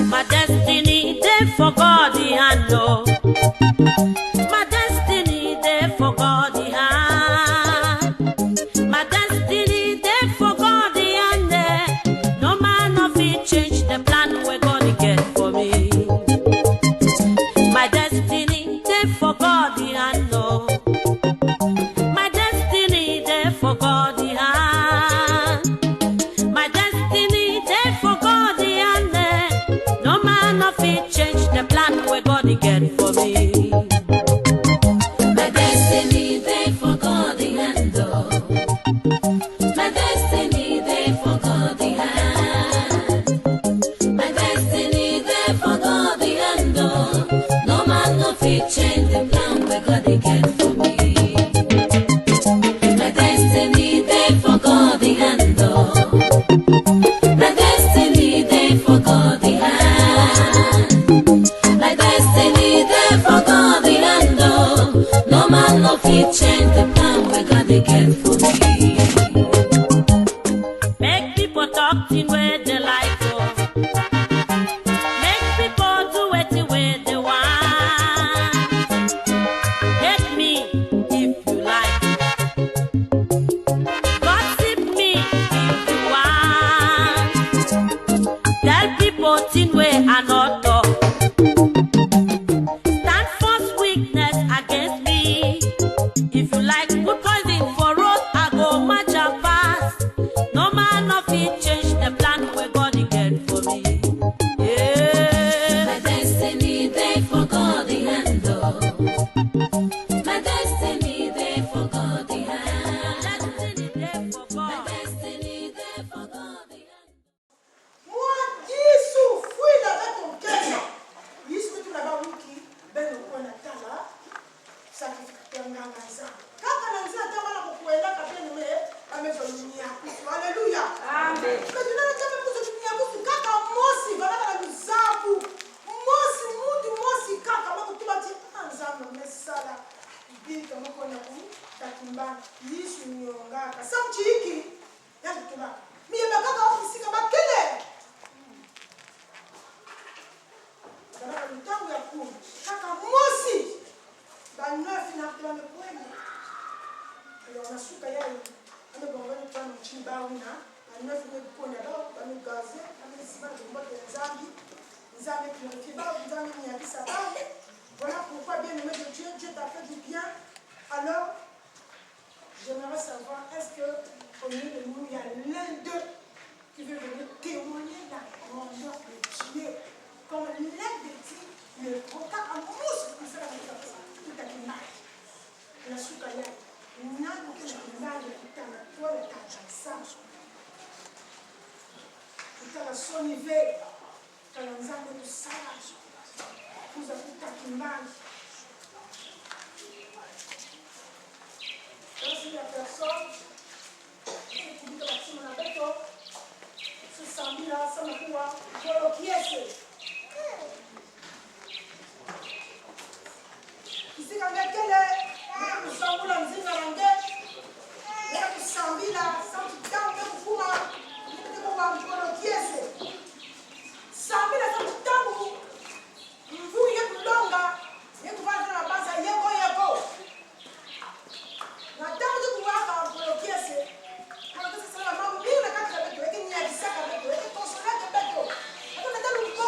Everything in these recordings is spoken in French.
My destiny, they for God, the hand, oh. My destiny, they for God, the hand. My destiny, they for God, the hand, eh. No man of it change the plan where God get for me. My destiny, they for God, the hand, oh. My destiny, they for God, the hand. My destiny, they for God, the hand, eh. No man of it change the plan where God get for me. My destiny, they for God the hand, oh. My destiny, they for God the hand. My destiny, they for God the hand, oh. No man no fit change the plan where God they get for me. My destiny, they for God the hand, oh. My destiny, they for God the hand. My destiny, they for God the hand, oh. No man no fit change the plan where God they get for me. Make people talk in where they like, oh. Make people do it where they want. Hate me if you like. Gossip me if you want. Tell people things where I not talk. Stand false weakness against me. If you like put poison for road, I go match and pass. No man of it change the plan where God he get for me. Yeah. My destiny, they for God the hand, oh. My destiny, they for God the hand. Destiny there for My God. destiny, they for God the hand. Moi, Yesu, fui là-bas ton cœur. Yesu, tu l'as pas wiki, ben le coin à tala, sacrificateur nganga. Kaka na nzia tama na kukuela kapia nume, amezonia kusu. Alléluia. Amen. Mais tu n'as jamais pu se tenir kusu. Kaka mosi, voilà la misabu. Mosi, mutu mosi, kaka mako tu bati anzama mesala. Bika mako na ku takimbana. Yesu nyongaka. Samchiki. Yangu tuba. Mie bakaka ofisi kama kile. Kaka mtangu ya kumi. Kaka mosi. Banofi na kwa mkweli. Alors on a su kaya ame bongani kwa mchini bauna. Banofi kwa kuponya bao, banu gaze, banu sima kwa nzambi. Nzambi purifié bao, nzambi nyabisa bao. Voilà pourquoi bien aimé de Dieu, Dieu t'a fait du bien. Alors, j'aimerais savoir, est-ce que au milieu de nous, il y a l'un d'eux qui veut venir témoigner la grandeur de Dieu. Comme l'un de Dieu, le procap en mousse, comme ça, tout à l'image. La soukaya, n'a aucune image qui t'a la toile, qui t'a ça. Qui t'a la sonivé, qui t'a l'ensemble de ça. Vous avez tout à l'image. Si la personne qui dit que la personne a fait se sent là, ça m'a dit, je le ici, quand elle est, nous sommes là, nous sommes là, nous sommes là, sans tout temps, nous sommes là, nous sommes là, sambi la sans tout temps, nous sommes là, nous sommes là, na damu de kuwaka bloquer kwa sasa sana mambo bila kati ya beto yake ni ya kisaka beto yake consoler de beto hata ndio mko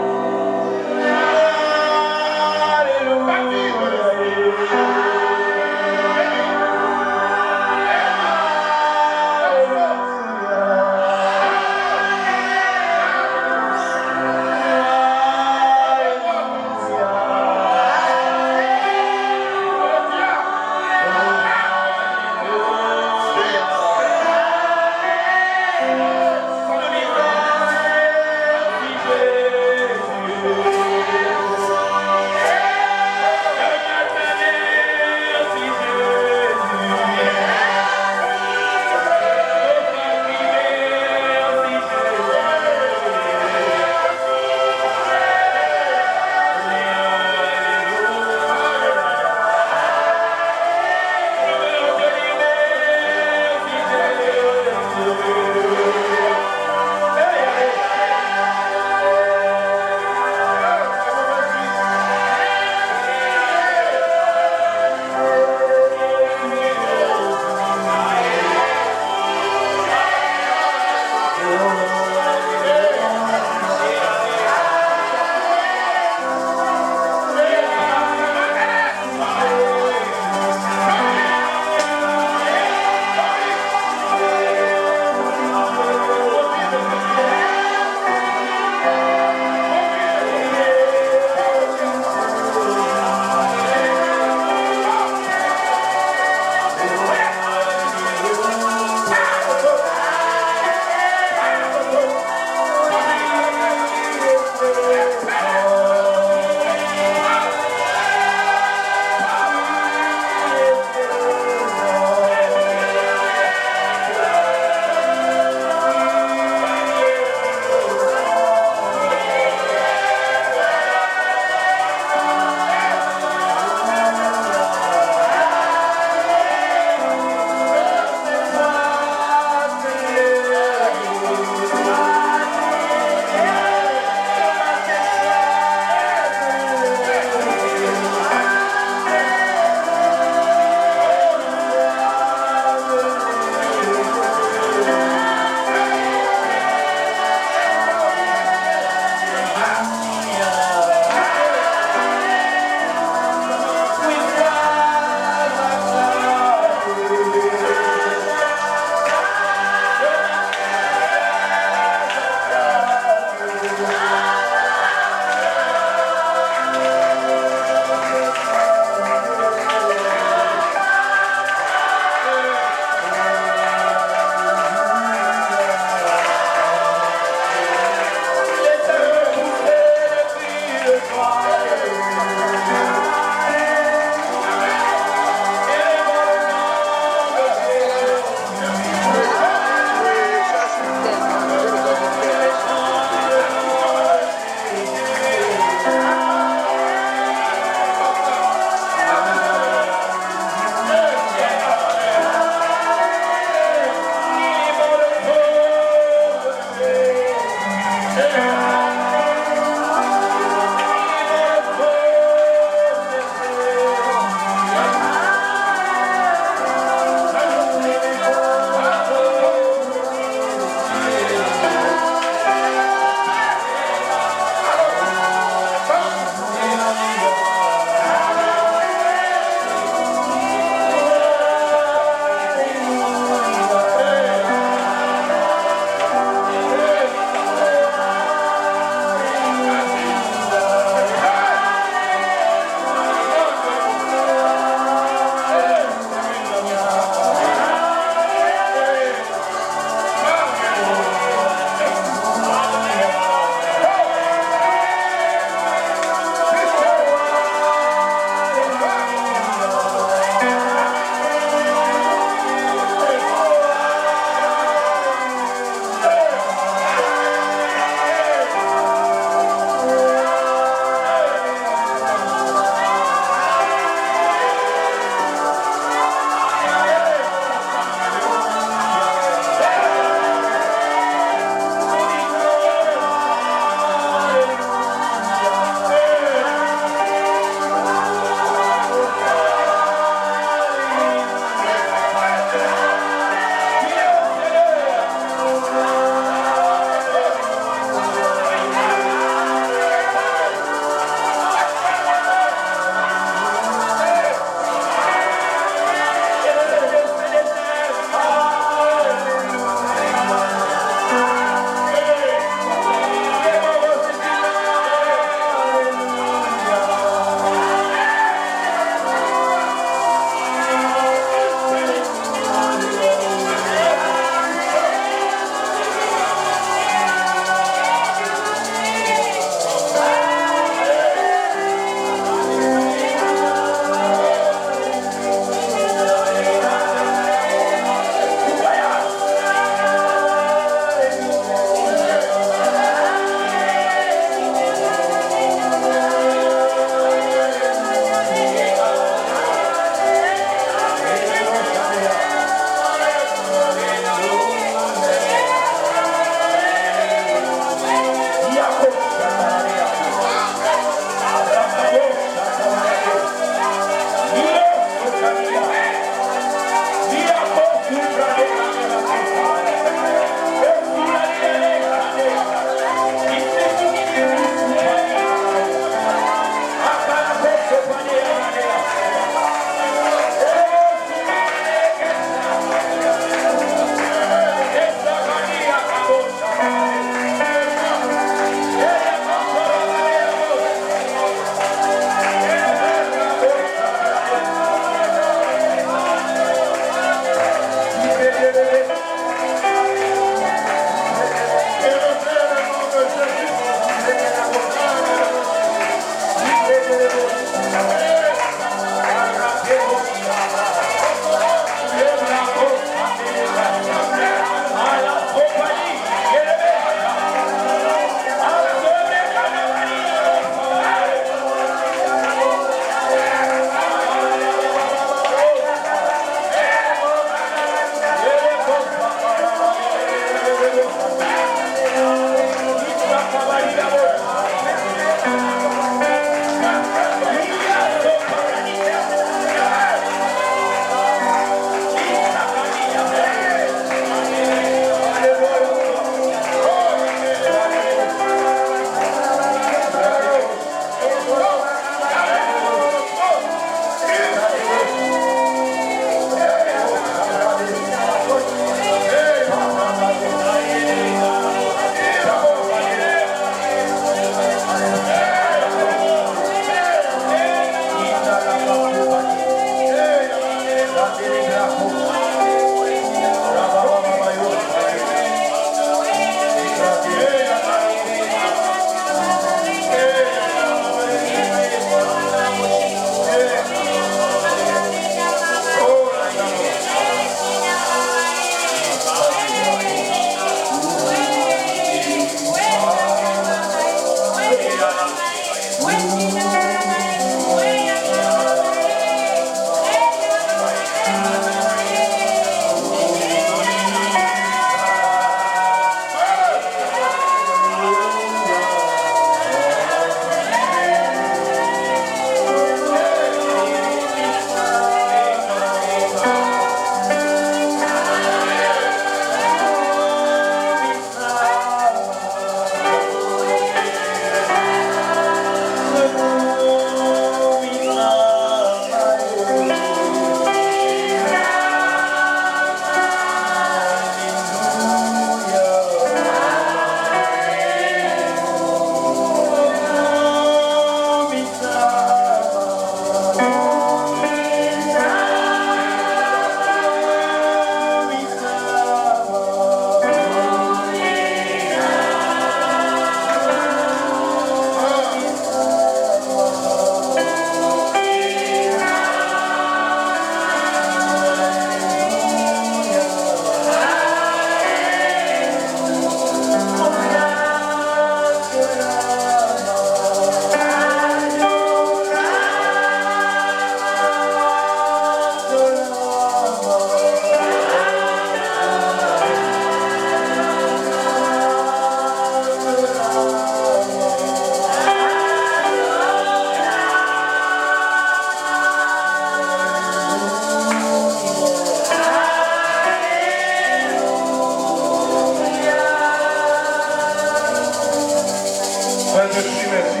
dis merci.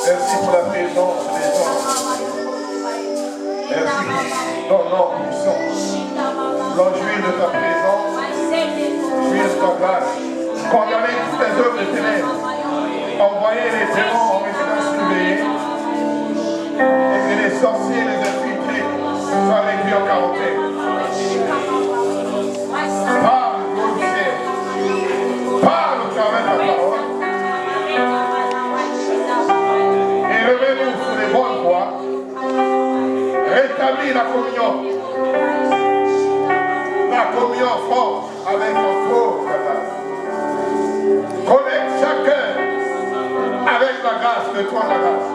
Merci pour la présence des anges. Merci pour ton nom puissant. L'enjouir de ta présence, jouir de ta grâce. Condamner toutes les œuvres des ténèbres. Envoyer les démons en résidence surveillée. Et que les sorciers et les infiltrés soient réduits en quarantaine. Parle, glorifié. Parle au travers de ta parole. Et remets-nous sur les bonnes voies. Rétablis la communion forte avec ton pauvre papa. Connecte chaque cœur avec la grâce de toi, la grâce.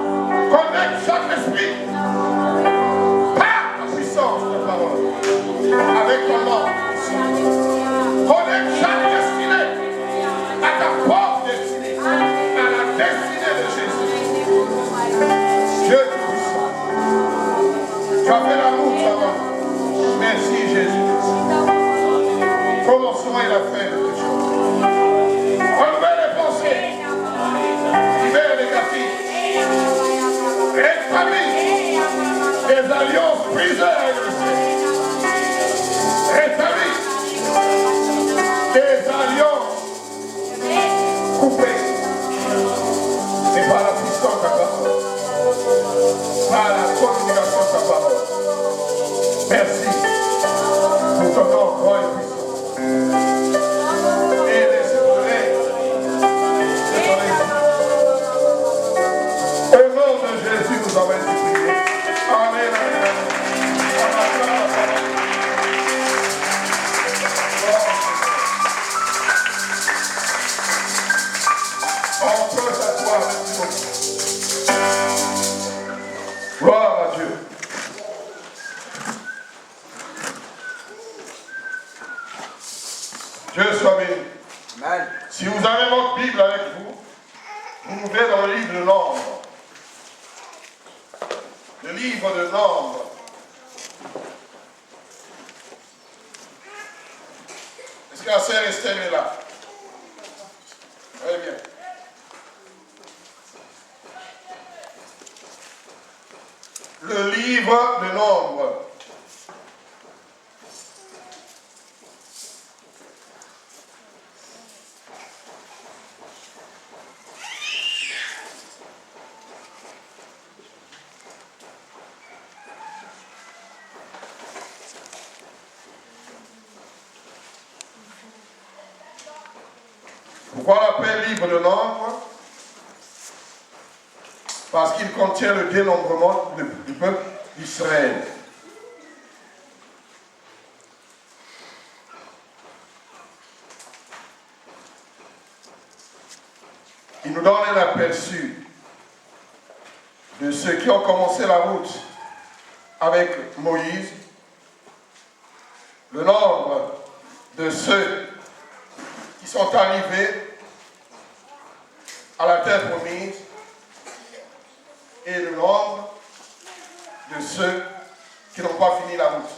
Connecte chaque esprit par la puissance de ta parole avec ton nom. Connecte chaque destinée à ta propre destinée, à la destinée de Jésus. Dieu tout-puissant, tu as fait la route avant. Merci Jésus. Commencement et la fin de toutes choses. Renouvelle les pensées. Libère les captifs. Rétablis les alliances brisées avec le ciel. Rétablis les alliances coupées. Et par la puissance de ta parole. Par la communication de ta parole. Merci pour ton nom grand et puissant. Et les séparés de ton esprit. Au nom de Jésus, nous avons été priés. Amen, amen, amen. On peut s'asseoir, merci beaucoup. Gloire à Dieu. Dieu soit béni. Amen. Si vous avez votre Bible avec vous, vous ouvrez dans le livre de Nombres. Le livre de Nombres. Est-ce que la sœur Estelle est là? Très bien. Le livre de Nombres. Pourquoi on l'appelle livre de Nombres? Parce qu'il contient le dénombrement du peuple d'Israël. Il nous donne un aperçu de ceux qui ont commencé la route avec Moïse, le nombre de ceux qui sont arrivés à la terre promise et le nombre de ceux qui n'ont pas fini la route.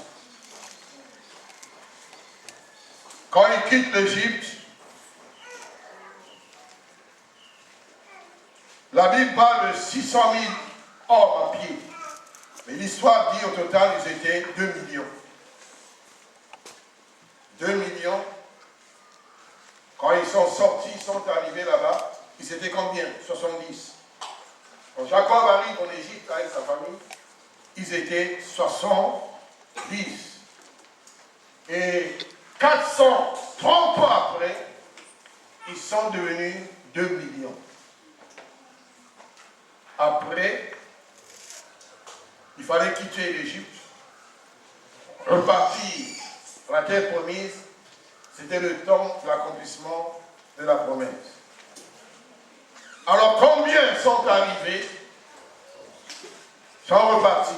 Quand ils quittent l'Égypte, la Bible parle de 600 000 hommes à pied. Mais l'histoire dit au total, ils étaient 2 millions. 2 millions. Quand ils sont sortis, ils sont arrivés là-bas, ils étaient combien? 70. Quand Jacob arrive en Égypte avec sa famille, ils étaient 70. Et 430 ans après, ils sont devenus 2 millions. Après, il fallait quitter l'Égypte, repartir à la terre promise. C'était le temps de l'accomplissement de la promesse. Alors combien sont arrivés, sont repartis?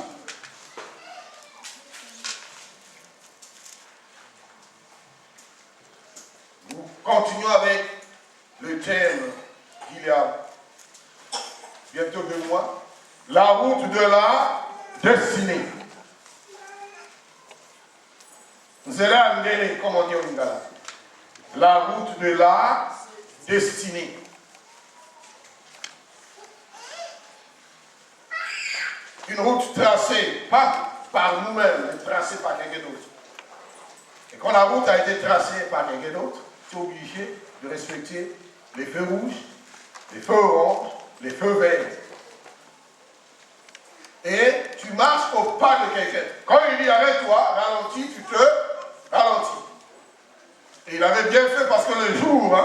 Nous continuons avec le thème qu'il y a bientôt 2 mois. La route de la destinée. Zera Ndele, comme on dit au Lingala. La route de la destinée. une route tracée, pas par nous-mêmes, mais tracée par quelqu'un d'autre. Et quand la route a été tracée par quelqu'un d'autre, tu es obligé de respecter les feux rouges, les feux oranges, les feux verts. Et tu marches au pas de quelqu'un. Quand il dit arrête-toi, ralentis, tu te ralentis. Et il avait bien fait parce que le jour,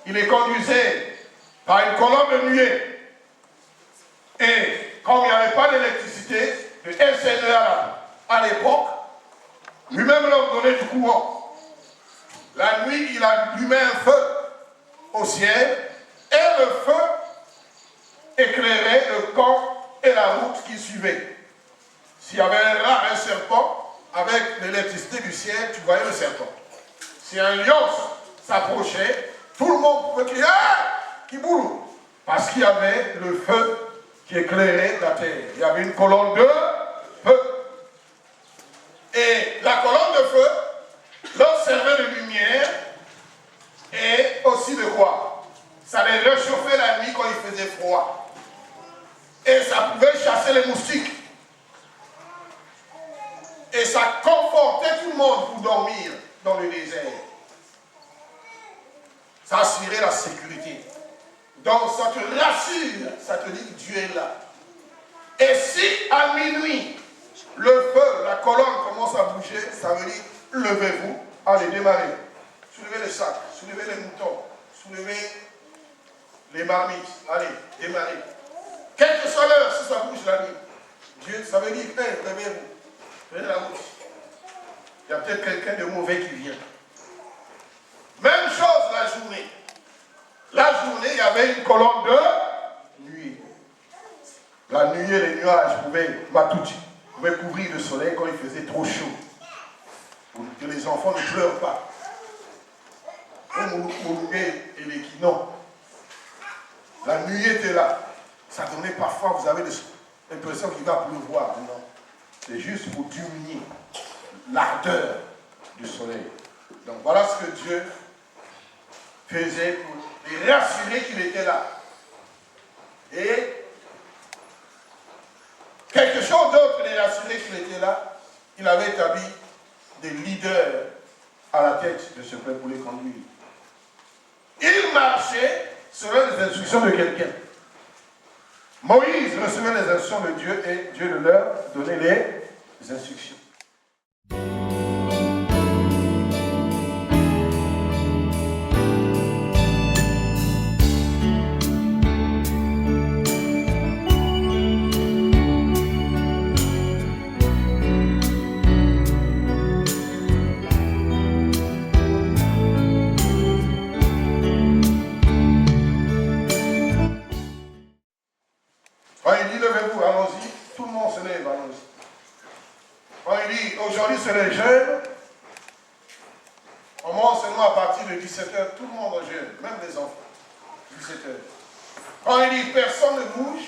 il est conduisé par une colonne de nuée. Et comme il n'y avait pas d'électricité, le SNR à l'époque, lui-même leur donnait du courant. La nuit, il a allumé un feu au ciel et le feu éclairait le camp et la route qui suivait. S'il y avait un rat, un serpent, avec l'électricité du ciel, tu voyais le serpent. Si un lion s'approchait, tout le monde pouvait crier « qui boule !» parce qu'il y avait le feu qui éclairait la terre. Il y avait une colonne de feu. Et la colonne de feu leur servait de lumière et aussi de quoi? Ça les réchauffait la nuit quand il faisait froid. Et ça pouvait chasser les moustiques. Et ça confortait tout le monde pour dormir dans le désert. Ça assurait la sécurité. Donc ça te rassure, ça te dit que Dieu est là. Et si à minuit, le feu, la colonne commence à bouger, ça veut dire levez-vous, allez démarrer. Soulevez les sacs, soulevez les moutons, soulevez les marmites, allez démarrer. Quelle que soit l'heure, si ça bouge la nuit, Dieu, ça veut dire hey, levez-vous, prenez la route. Il y a peut-être quelqu'un de mauvais qui vient. Même chose la journée. La journée, il y avait une colonne de nuit. La nuit et les nuages pouvaient couvrir le soleil quand il faisait trop chaud. Pour que les enfants ne pleurent pas. Comme Mouloubé et les Kinon. La nuit était là. Ça donnait parfois, vous avez l'impression qu'il va pleuvoir. Non. C'est juste pour diminuer l'ardeur du soleil. Donc voilà ce que Dieu faisait pour les rassurer qu'il était là. Et quelque chose d'autre les rassurer qu'il était là, il avait établi des leaders à la tête de ce peuple pour les conduire. Il marchait selon les instructions de quelqu'un. Moïse recevait les instructions de Dieu et Dieu leur donnait les instructions. Quand il dit levez-vous, allons-y, tout le monde se lève, allons-y. Quand il dit aujourd'hui c'est les jeunes, on mange seulement à partir de 17h, tout le monde est jeune, même les enfants, 17h. Quand il dit personne ne bouge,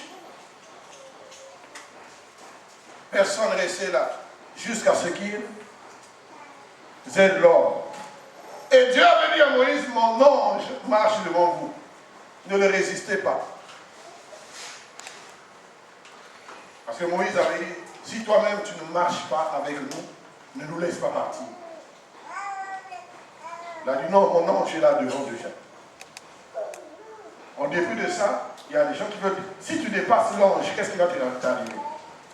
personne ne restait là, jusqu'à ce qu'ils aient l'ordre. Et Dieu avait dit à Moïse, mon ange marche devant vous, ne le résistez pas. Parce que Moïse avait dit, si toi-même tu ne marches pas avec nous, ne nous laisse pas partir. Il a dit, non, mon ange est là devant déjà. En dépit de ça, il y a des gens qui veulent dire, si tu dépasses l'ange, qu'est-ce qui va t'arriver?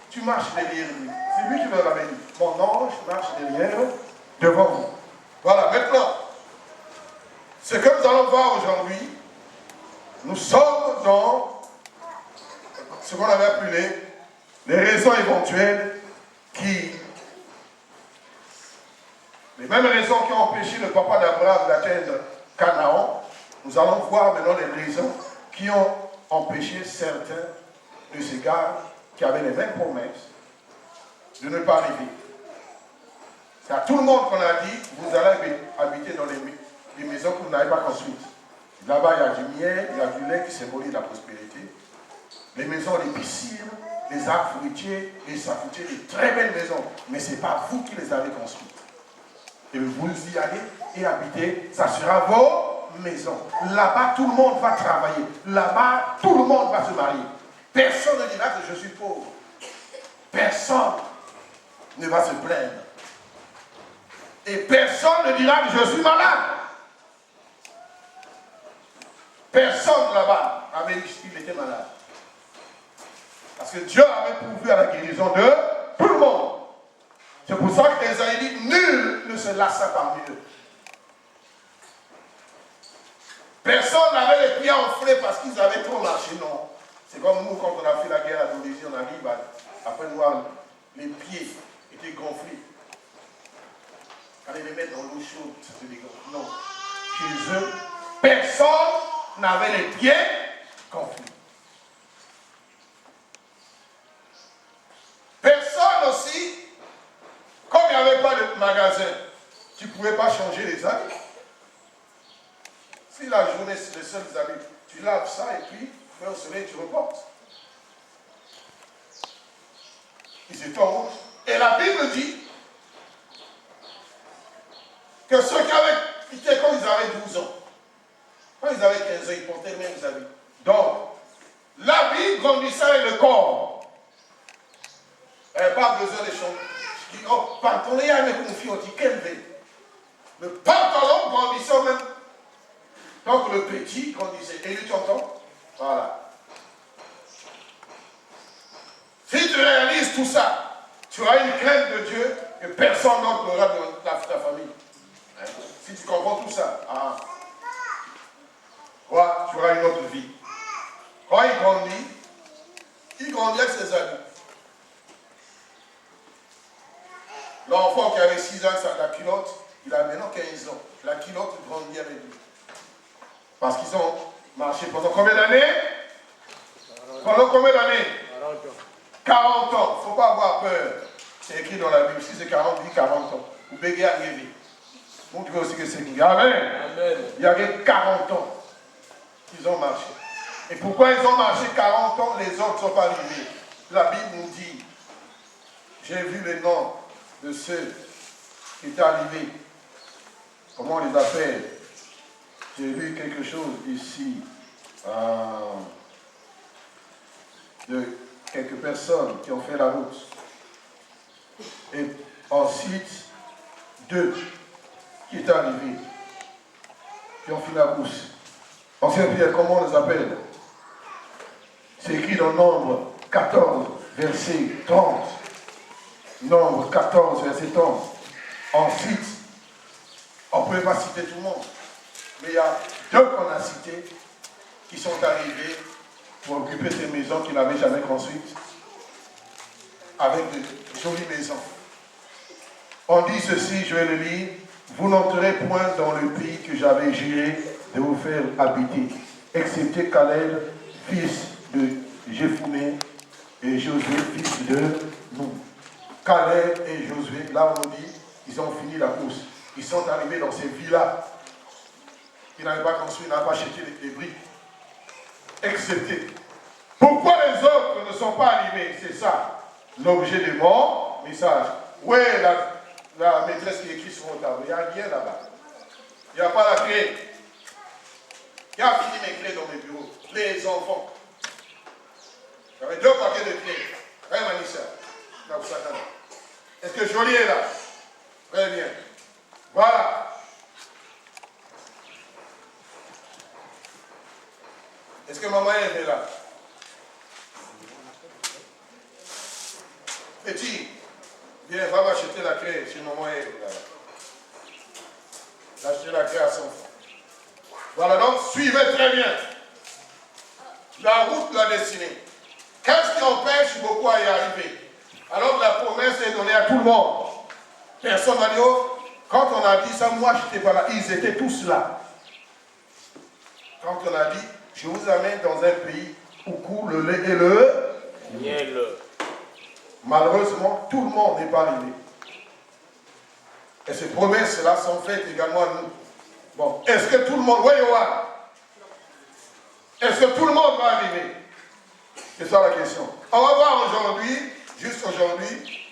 Tu marches derrière lui. C'est lui qui leur avait dit, mon ange marche derrière, devant vous. Voilà, maintenant, ce que nous allons voir aujourd'hui, nous sommes dans ce qu'on avait appelé les raisons éventuelles les mêmes raisons qui ont empêché le papa d'Abraham d'atteindre Canaan, nous allons voir maintenant les raisons qui ont empêché certains de ces gars qui avaient les mêmes promesses de ne pas arriver. C'est à tout le monde qu'on a dit, vous allez habiter dans les maisons que vous n'avez pas construites. Là-bas, il y a du miel, il y a du lait qui symbolise la prospérité. Les maisons, les piscines, les arbres fruitiers, les saputiers, des très belles maisons. Mais ce n'est pas vous qui les avez construites. Et vous y allez et habitez, ça sera vos maisons. Là-bas, tout le monde va travailler. Là-bas, tout le monde va se marier. Personne ne dira que je suis pauvre. personne ne va se plaindre. Et personne ne dira que je suis malade. Personne là-bas avait dit qu'il était malade. Parce que Dieu avait pourvu à la guérison de tout le monde. C'est pour ça que Esaïe dit, nul ne se lassa parmi eux. Personne n'avait les pieds enflés parce qu'ils avaient trop marché, non. C'est comme nous, quand on a fait la guerre à Indonésie, on arrive après voir les pieds étaient gonflés. Allez les mettre dans l'eau chaude, c'était des gonflés. Non. Chez eux, personne n'avait les pieds gonflés. Personne aussi, comme il n'y avait pas de magasin, tu ne pouvais pas changer les habits. Si la journée, c'est les seuls habits, tu laves ça et puis, au soleil, tu reportes. Ils étaient en rouge. Et la Bible dit que ceux qui avaient quitté quand ils avaient 12 ans, quand ils avaient 15 ans, ils portaient les mêmes habits. Donc, l'habit grandissait avec le corps. Il n'y avait pas besoin de changer. Je dis, oh, pantalon, il y a un conflit, on dit, quel veille. Le pantalon grandissait au même. Donc le petit grandissait. Et lui, tu entends? Voilà. Si tu réalises tout ça, tu auras une crainte de Dieu que personne d'autre n'aura dans ta famille. Hein? Si tu comprends tout ça, ouais, tu auras une autre vie. Quand il grandit avec ses amis. L'enfant qui avait 6 ans, la culotte, il a maintenant 15 ans. La culotte grandit avec lui. Parce qu'ils ont marché pendant combien d'années? Pendant combien d'années? 40 ans. Il ne faut pas avoir peur. C'est écrit dans la Bible. Si c'est 40, dit 40 ans. Vous bégayez à arriver. Vous trouvez aussi que c'est écrit. Amen. Amen. Il y avait 40 ans qu'ils ont marché. Et pourquoi ils ont marché 40 ans, les autres ne sont pas arrivés? La Bible nous dit, j'ai vu les noms de ceux qui étaient arrivés. Comment on les appelle? J'ai lu quelque chose ici de quelques personnes qui ont fait la route. Et ensuite, 2 qui étaient arrivés, qui ont fait la course. Ancien Pierre, comment on les appelle? C'est écrit dans Nombre 14, verset 30. Nombre 14, verset 30. Ensuite, on ne pouvait pas citer tout le monde. Mais il y a 2 qu'on a cités qui sont arrivés pour occuper ces maisons qu'ils n'avaient jamais construites avec de jolies maisons. On dit ceci, je vais le lire. Vous n'entrerez point dans le pays que j'avais juré de vous faire habiter, excepté Caleb, fils de Jephuné, et Josué, fils de Nun. Caleb et Josué, là on dit, ils ont fini la course. Ils sont arrivés dans ces villas. Ils n'avaient pas construit, ils n'avaient pas acheté les briques. Excepté. Pourquoi les autres ne sont pas arrivés? C'est ça. L'objet de mon message. Oui, la maîtresse qui écrit sur mon tableau. Il n'y a rien là-bas. Il n'y a pas la clé. Qui a fini mes clés dans mes bureaux? Les enfants. J'avais 2 paquets de clés. Hey, Manissa. Est-ce que Jolie est là? Très bien. Voilà. Est-ce que maman est là? Petit, viens, va m'acheter la clé chez maman est là. Acheter la clé à son frère. Voilà, donc suivez très bien la route de la destinée. Qu'est-ce qui empêche beaucoup à y arriver? Alors que la promesse est donnée à tout le monde. Personne n'a dit, oh, quand on a dit ça, moi je n'étais pas là. Ils étaient tous là. Quand on a dit, je vous amène dans un pays où coule le lait et le miel. Malheureusement, tout le monde n'est pas arrivé. Et ces promesses-là sont faites également à nous. Bon, est-ce que tout le monde, est-ce que tout le monde va arriver? C'est ça la question. On va voir aujourd'hui, juste aujourd'hui,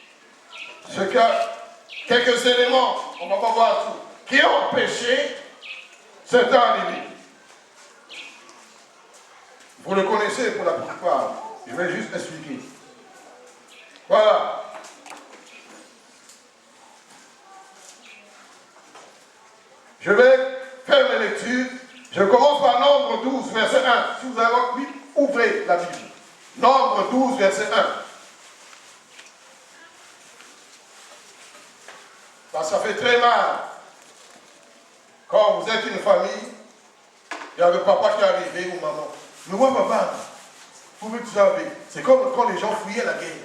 quelques éléments, on ne va pas voir tout, qui ont empêché certains arriver. Vous le connaissez pour la plupart. Je vais juste expliquer. Voilà. Je vais faire mes lectures. Je commence par Nombre 12, verset 1. Si vous avez envie, ouvrez la Bible. Nombre 12, verset 1. Ça fait très mal. Quand vous êtes une famille, il y a le papa qui est arrivé ou maman. Mais moi, papa, vous me savez, c'est comme quand les gens fouillaient la guerre.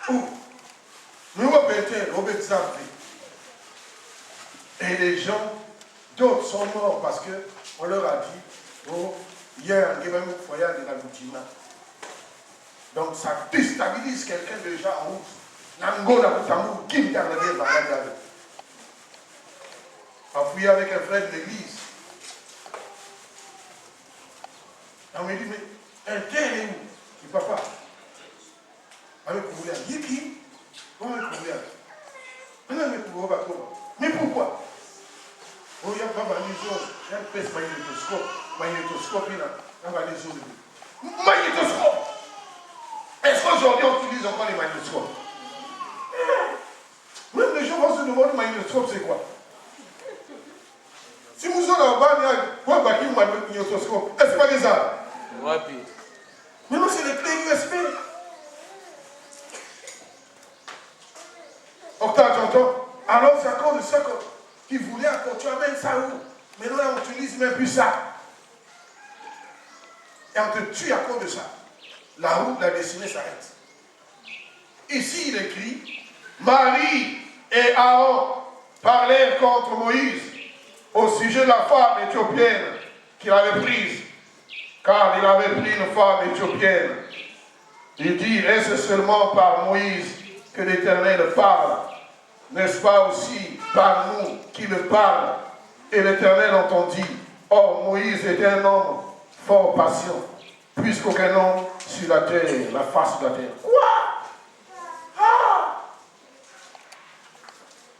Où? Mais moi, et les gens, d'autres sont morts parce qu'on leur a dit, oh, il y a un même foyer de la Goutima. Donc ça déstabilise quelqu'un déjà en route. En fouillant avec un frère de l'église. On me dit, mais un tel est où? Je dis, papa. Avec Kouroulia. Il dit qui? Comment avec Kouroulia? Mais pourquoi? Oh, il y a pas mal de choses. Il y a un pèse magnétoscope. Magnétoscope, il y a des choses. Magnétoscope! Est-ce qu'aujourd'hui on utilise encore les magnétoscopes? Même les gens vont se demander le magnétoscope, c'est quoi? Si vous êtes en bas, il y a quoi bâtir un magnétoscope? Est-ce pas des arbres? Rapide. Mais non, c'est les clés USB. Octave, j'entends. Alors c'est à cause de ça qu'ils voulaient encore. Tu amènes ça où? Maintenant, on n'utilise même plus ça. Et on te tue à cause de ça. La route, la destinée s'arrête. Ici, il écrit, Marie et Aaron parlèrent contre Moïse au sujet de la femme éthiopienne qu'il avait prise, car il avait pris une femme éthiopienne. Il dit, est-ce seulement par Moïse que l'Éternel parle? N'est-ce pas aussi par nous qu'il parle? Et l'Éternel entendit. Or, Moïse était un homme fort patient, plus qu'aucun homme sur la terre, la face de la terre. Quoi? Ah!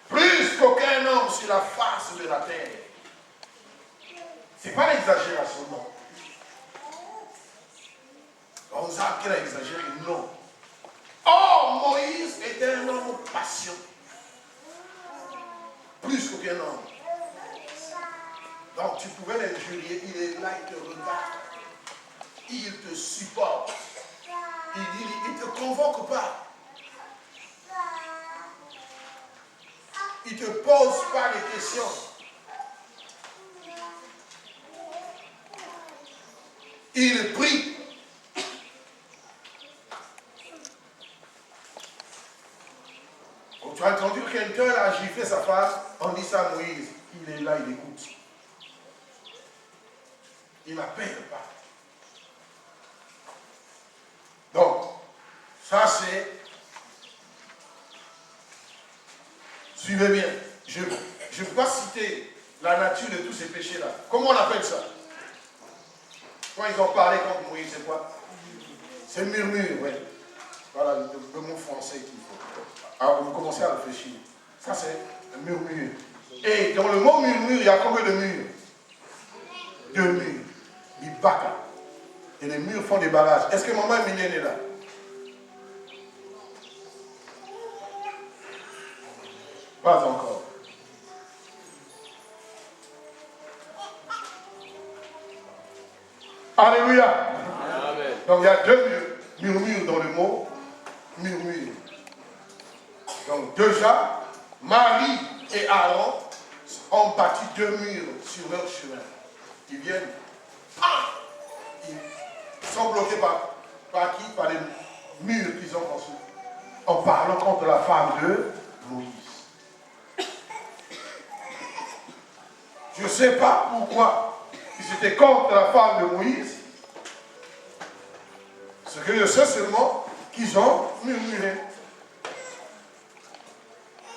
Plus qu'aucun homme sur la face de la terre. C'est pas l'exagération, non. On a qu'il a exagéré, non. Or, Moïse était un homme patient. Plus qu'aucun homme. Donc tu pouvais l'injurier, il est là, il te regarde. Il te supporte. Il ne te convoque pas. Il ne te pose pas des questions. Il prie. Quand tu as entendu quelqu'un a giflé sa femme, on dit ça à Moïse. Il est là, il écoute. Il n'appelle pas. Donc, ça c'est... Suivez bien. Je ne peux pas citer la nature de tous ces péchés-là. Comment on appelle ça? Quand ils ont parlé contre Moïse, c'est quoi? C'est murmure, oui. Voilà le mot français qu'il faut. Alors, vous commencez à réfléchir. Ça, c'est un murmure. Et dans le mot murmure, il y a combien de murs? 2 murs. Ibaka. Et les murs font des barrages. Est-ce que maman Emilienne est là? Pas encore. Alléluia. Amen. Donc il y a 2 murmures dans le mot murmure. Donc déjà, Marie et Aaron ont bâti 2 murs sur leur chemin. Ils viennent, ils sont bloqués par qui? Par les murs qu'ils ont construits. En parlant contre la femme de Moïse. Je ne sais pas pourquoi ils étaient contre la femme de Moïse. Ce que je sais seulement qu'ils ont murmuré.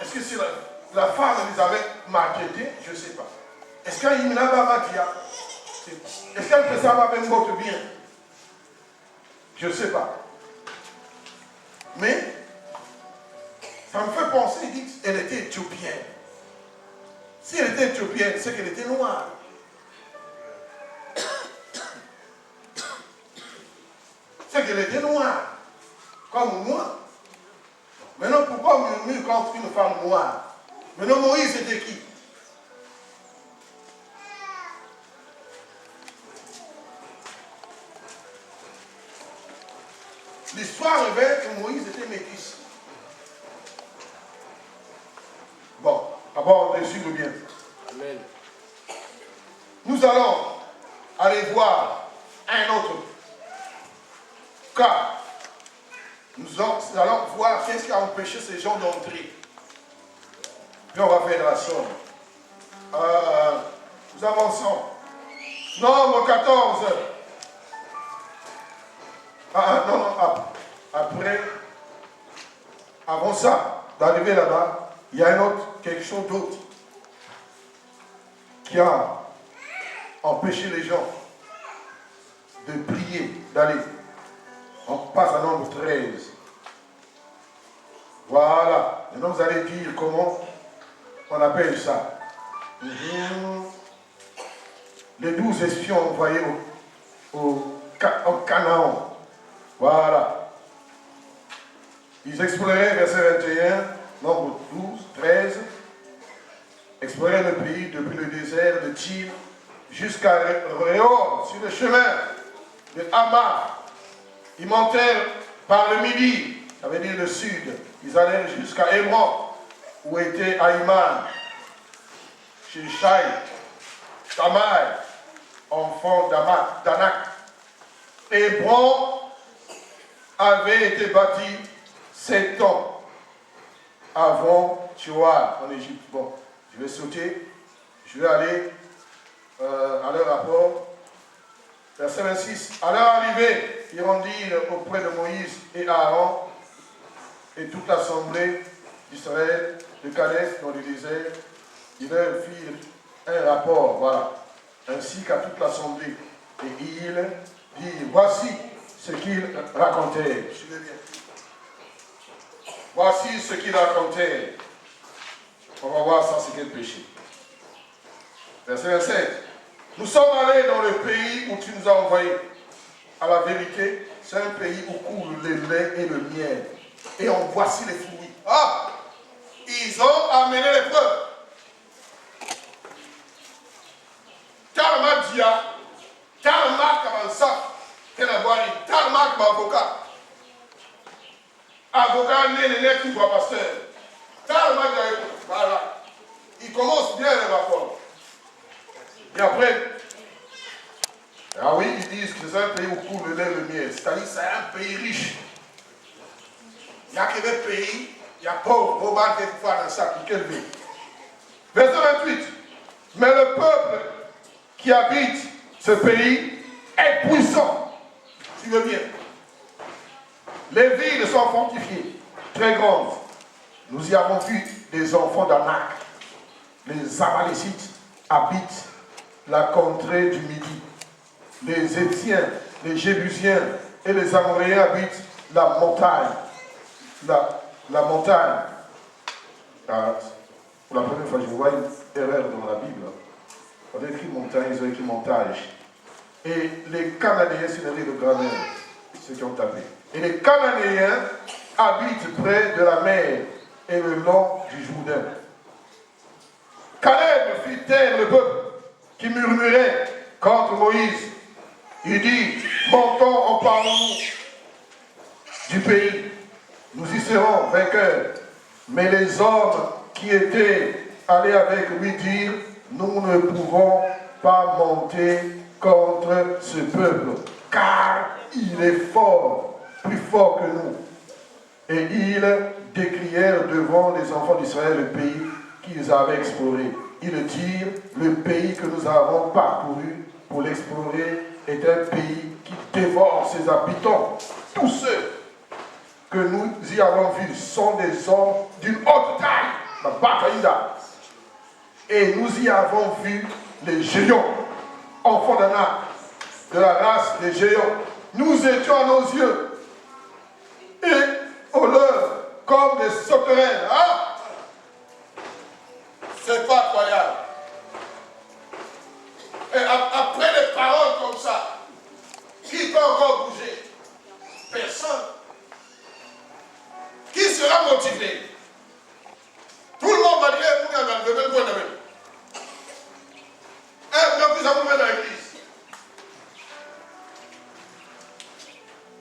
Est-ce que si la femme les avait maltraités? Je ne sais pas. Est-ce qu'il n'a pas matia? Est-ce qu'elle peut savoir même votre bien? Je ne sais pas. Mais ça me fait penser, il dit qu'elle était éthiopienne. Si elle était éthiopienne, c'est qu'elle était noire. C'est qu'elle était noire. comme moi. Maintenant, pourquoi on murmure contre une femme noire? Maintenant, Moïse, c'était qui? L'histoire révèle que Moïse était métis. Bon, d'abord, on suivre bien. Amen. Nous allons aller voir un autre cas. Nous allons voir qu'est-ce qui a empêché ces gens d'entrer. Puis on va faire la somme. Nous avançons. Nombre 14. Après, avant ça, d'arriver là-bas, il y a quelque chose d'autre qui a empêché les gens de prier, d'aller. On passe à nombre 13. Voilà. Maintenant, vous allez dire comment on appelle ça. Les 12 espions envoyés en Canaan. Voilà. Ils exploraient, verset 21, nombre 12, 13, exploraient le pays depuis le désert de Tyr jusqu'à Réor, sur le chemin de Hamar. Ils montèrent par le midi, ça veut dire le sud. Ils allèrent jusqu'à Hébron, où était Aïman, chez Shai, Tamai, enfant d'Anak. Hébron avait été bâti 7 ans avant Tchoar en Égypte. Bon, je vais sauter, je vais aller à leur rapport. Verset 26. À leur arrivée, ils rendirent auprès de Moïse et Aaron et toute l'assemblée d'Israël, de Calais dans le désert. Ils leur firent un rapport, voilà, ainsi qu'à toute l'assemblée. Et ils dirent, voici ce qu'ils racontaient. Suivez bien. Voici ce qu'ils racontaient. On va voir ça, c'est quel péché. Verset 27. Nous sommes allés dans le pays où tu nous as envoyés. À la vérité, c'est un pays où coule le lait et le miel. Et on voici les fruits. Ah! Ils ont amené les preuves. Tarma dia, Tarma Kavansa, Kenabwari, Tarma avocat. Avocat né qui voit pasteur. Tarma dia, voilà. Il commence bien le rapport. Et après, ah oui, ils disent que c'est un pays où coule le lait et le miel. C'est-à-dire que c'est un pays riche. Il y a que des pays, il y a pauvres, Roman qui est dans ça, qui est élevé. Verset 28. Mais le peuple qui habite ce pays est puissant. Tu veux bien. Les villes sont fortifiées, très grandes. Nous y avons vu des enfants d'Anak. Les Amalécites habitent la contrée du Midi. Les Étiens, les Jébusiens et les Amoréens habitent la montagne. La montagne. Pour la première fois, je vois une erreur dans la Bible. On a écrit montagne, ils ont écrit montage. Et les Cananéens, c'est une erreur de grammaire, ceux qui ont tapé. Et les Cananéens habitent près de la mer et le long du Jourdain. Caleb fit taire le peuple qui murmurait contre Moïse. Il dit, montons, en parlons du pays. Nous y serons vainqueurs. Mais les hommes qui étaient allés avec lui dirent, nous ne pouvons pas monter contre ce peuple, car il est fort, plus fort que nous. Et ils décrièrent devant les enfants d'Israël le pays qu'ils avaient exploré. Ils dirent, le pays que nous avons parcouru pour l'explorer est un pays qui dévore ses habitants. Tous ceux que nous y avons vus sont des hommes d'une haute taille, la Bakaïda. Et nous y avons vu les géants, enfants d'Anak, de la race des géants. Nous étions à nos yeux, et au leur, comme des sauterelles. Ah! C'est pas croyable. Et après les paroles comme ça, qui peut encore bouger? Personne. pas motivé. Tout le monde va dire, vous avez le point de vue. Donc nous avons mis dans l'église.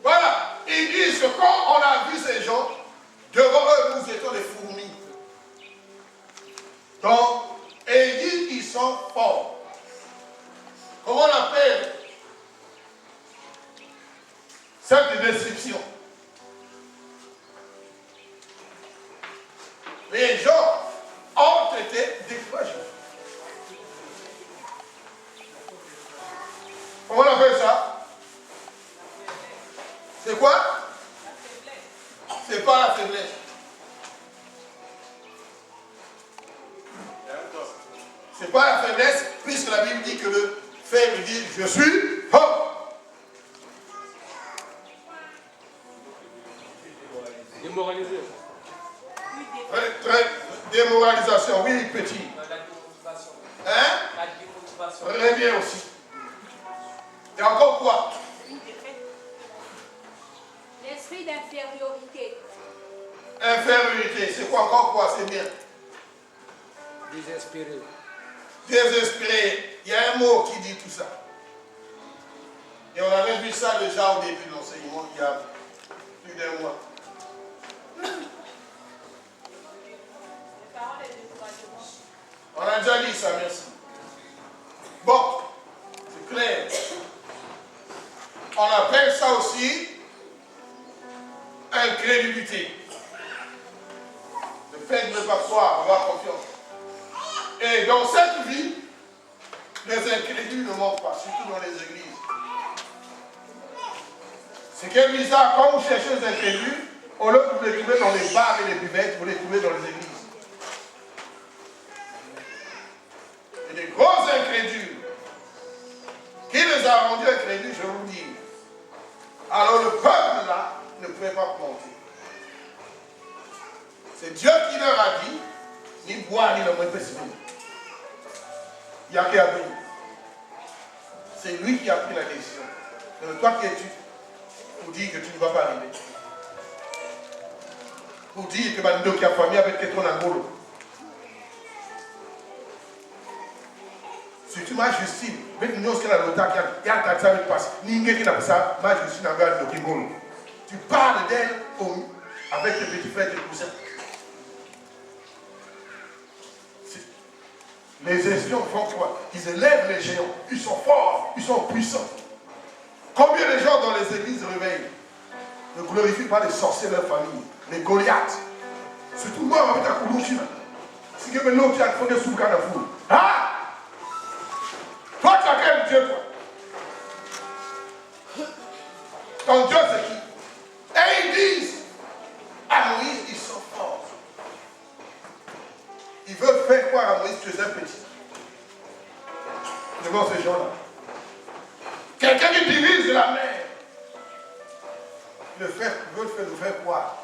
Voilà, ils disent que quand on a vu ces gens, devant eux, nous étions des fourmis. Donc, et ils disent qu'ils sont forts. Comment on appelle cette description? Les gens ont été découragés. Comment on appelle ça? C'est quoi? C'est pas la faiblesse. C'est pas la faiblesse, puisque la Bible dit que le faible dit je suis fort. Démoralisé. Très démoralisation, oui, petit. La démotivation. Hein? La démotivation. Très bien aussi. Et encore quoi? L'esprit d'infériorité. Infériorité, c'est quoi encore quoi? C'est bien. Désespéré. Désespéré. Il y a un mot qui dit tout ça. Et on avait vu ça déjà au début de l'enseignement, il y a plus d'un mois. On a déjà dit ça, merci. Bon, c'est clair. On appelle ça aussi incrédulité. Le fait de ne pas croire, avoir confiance. Et dans cette vie, les incrédules ne manquent pas, surtout dans les églises. Ce qui est bizarre, quand vous cherchez les incrédules, au lieu de vous les trouver dans les bars et les buvettes, vous les trouvez dans les églises. Et des gros incrédules. Qui les a rendus incrédules, je vais vous dire. Alors le peuple là ne pouvait pas monter. C'est Dieu qui leur a dit, ni boire ni le moins possible. Il n'y a qu'à venir. C'est lui qui a pris la décision. Donc toi qui es-tu pour dire que tu ne vas pas arriver? Pour dire que Bando qui a famille avec ton angolo. Si tu m'as Justine, avec nous qui a l'autre qui a taxé avec passe, n'ingé qui n'a pas ça, ma Justine a gardé le Kingolo. Tu parles d'elle avec tes petits frères et tes cousins. Les espions font quoi? Ils élèvent les géants. Ils sont forts, ils sont puissants. Combien de gens dans les églises réveillent ne glorifient pas les sorciers de leur famille, les Goliaths? Surtout moi, avec ta coulouchine. Si tu veux l'autre, tu as fait des sous à foule. Ah! Toi, tu as quel Dieu, toi? Ton Dieu, c'est qui? Et ils disent à Moïse, ils sont forts. Ils veulent faire croire à Moïse que tu es un petit. Devant ces gens-là. Quelqu'un qui divise la mer. Le frère veut nous faire croire.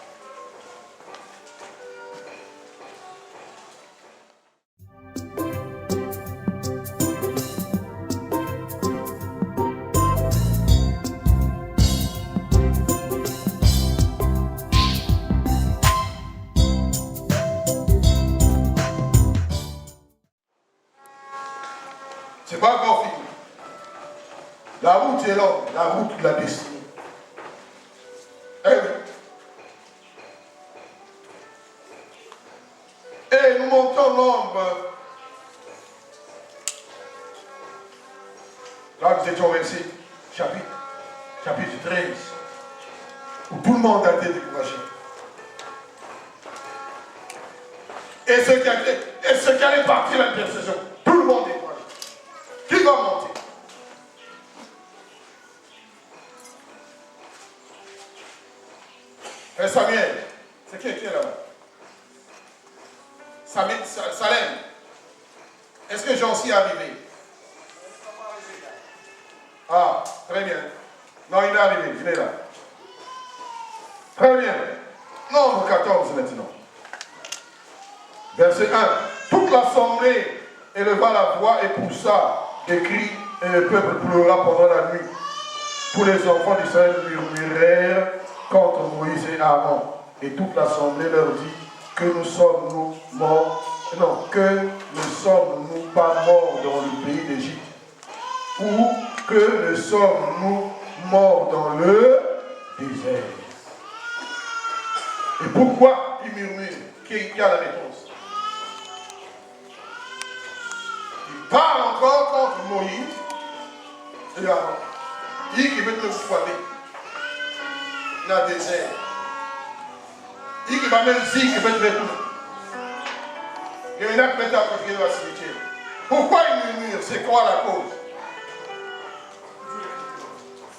C'est pas encore fini. La route est longue, la route de la destinée. Eh oui. Et nous montons l'ombre. Là, nous étions au verset, chapitre 13, où tout le monde a été découragé. Et ce qui allait partir l'intercession, tout le monde est découragé. Qui va monter? Et Samuel, c'est qui est là-bas? Salem. Est-ce que j'en suis arrivé? Ah, très bien. Non, il est arrivé, il est là. Très bien. Nombre 14 maintenant. Verset 1. Toute l'assemblée éleva la voix et poussa des cris, et le peuple pleura pendant la nuit. Tous les enfants d'Israël murmurèrent contre Moïse et Aaron. Et toute l'assemblée leur dit, que ne sommes-nous morts, non, que ne sommes-nous pas morts dans le pays d'Égypte, ou que ne sommes-nous morts dans le désert. Et pourquoi ils murmurent? Qui a la réponse? Il parle encore contre Moïse et Aaron. Il dit qu'il veut te foirer dans le désert. Il dit qu'il va même dire qu'il veut te répondre. Et maintenant, il va continuer dans la cimetière. Pourquoi il murmure? C'est quoi la cause?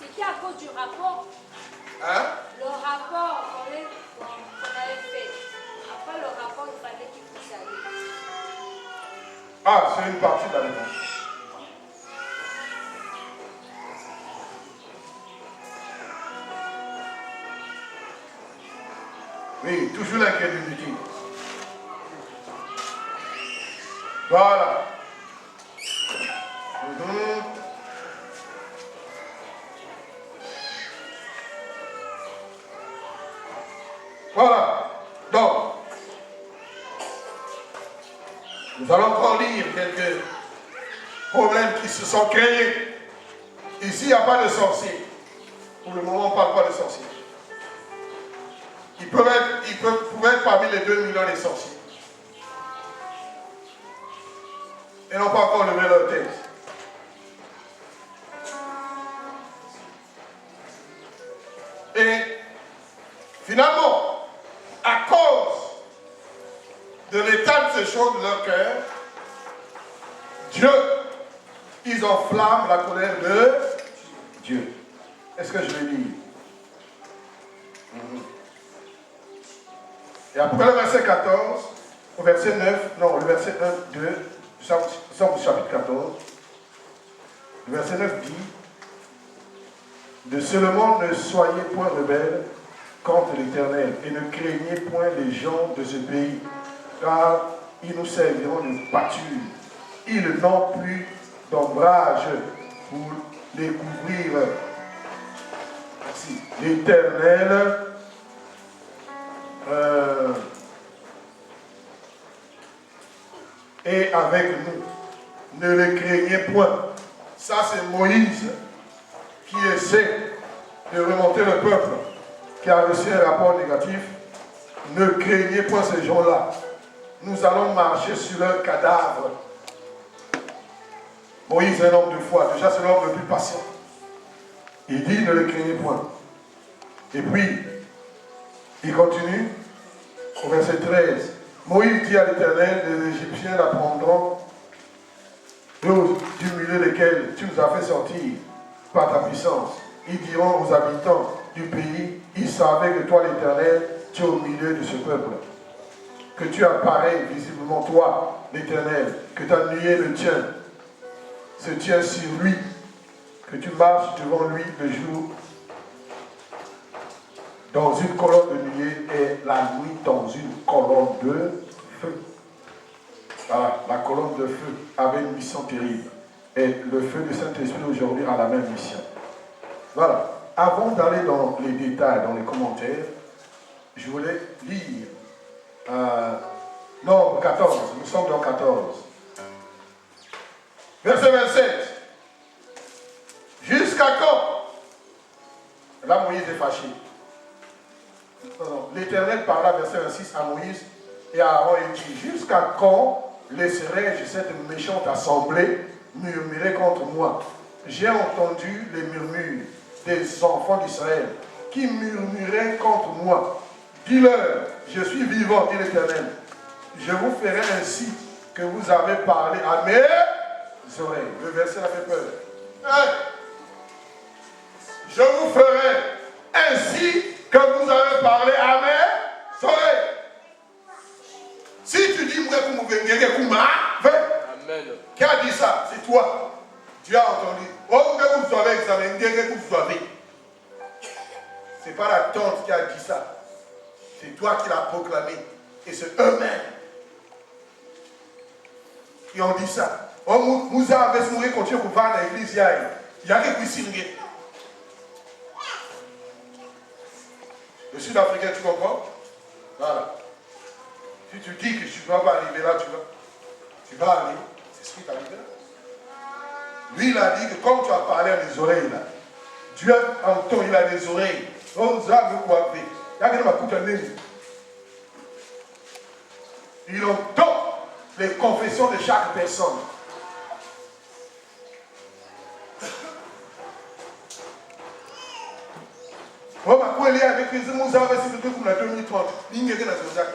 C'était à cause du rapport. Hein? Le rapport qu'on avait fait. Après le rapport, il fallait qu'il puisse aller. Ah, c'est une partie de la réponse. Oui, toujours l'incrédulité. Voilà. Voilà. Donc, nous allons encore lire quelques problèmes qui se sont créés. Ici, il n'y a pas de sorciers. Pour le moment, on ne parle pas de sorciers. Ils pouvaient être parmi les 2 millions des sorciers. Et n'ont pas encore levé leur tête. Et finalement, à cause de l'état de ces choses de leur cœur, Dieu, ils enflamment la colère de Dieu. Est-ce que je vais lire? Et après le verset 14, au verset 9, non, le verset 1, 2, Somme chapitre 14, le verset 9 dit, de seulement ne soyez point rebelles contre l'Éternel et ne craignez point les gens de ce pays, car ils nous serviront de pâture. Ils n'ont plus d'ombrage pour les couvrir. Merci. L'Éternel est avec nous. Ne les craignez point. Ça, c'est Moïse qui essaie de remonter le peuple, qui a reçu un rapport négatif. Ne craignez point ces gens-là. Nous allons marcher sur leur cadavre. Moïse est un homme de foi. Déjà, c'est l'homme le plus patient. Il dit, ne les craignez point. Et puis, il continue au verset 13. Moïse dit à l'Éternel, les Égyptiens la prendront du milieu desquels tu nous as fait sortir par ta puissance. Ils diront aux habitants du pays, ils savaient que toi l'Éternel, tu es au milieu de ce peuple. Que tu apparais visiblement toi, l'Éternel, que ta nuée le tien, se tient sur lui, que tu marches devant lui le jour dans une colonne de nuée et la nuit dans une colonne de feu. Voilà, la colonne de feu avait une mission terrible. Et le feu du Saint-Esprit aujourd'hui a la même mission. Voilà. Avant d'aller dans les détails, dans les commentaires, je voulais lire Nombre 14. Nous sommes dans 14. Verset 27. Jusqu'à quand? Là, Moïse est fâché. L'Éternel parla, verset 26, à Moïse et à Aaron et dit, jusqu'à quand laisserai-je cette méchante assemblée murmurer contre moi? J'ai entendu les murmures des enfants d'Israël qui murmuraient contre moi. Dis-leur, je suis vivant, dit l'Éternel. Je vous ferai ainsi que vous avez parlé à mes oreilles. Le verset a fait peur. Hein? Je vous ferai ainsi que vous avez parlé à mes oreilles. Si tu dis, Amen. Qui a dit ça? C'est toi. Tu as entendu. Oh, que vous avez examiné, que vous avez. Ce n'est pas la tante qui a dit ça. C'est toi qui l'as proclamé. Et c'est eux-mêmes qui ont dit ça. Oh, vous avez souri quand tu vas à l'église. Il y a des cuisiniers. Le Sud-Africain, tu comprends? Voilà. Si tu dis que tu ne vas pas arriver là, tu vas aller. C'est ce qui t'arrive là. Lui, il a dit que comme tu as parlé à mes oreilles là, Dieu entend, il a des oreilles. Il entend les confessions de chaque personne. On va couler avec les hommes, on va essayer de faire comme la 2030. Il n'y a rien à faire.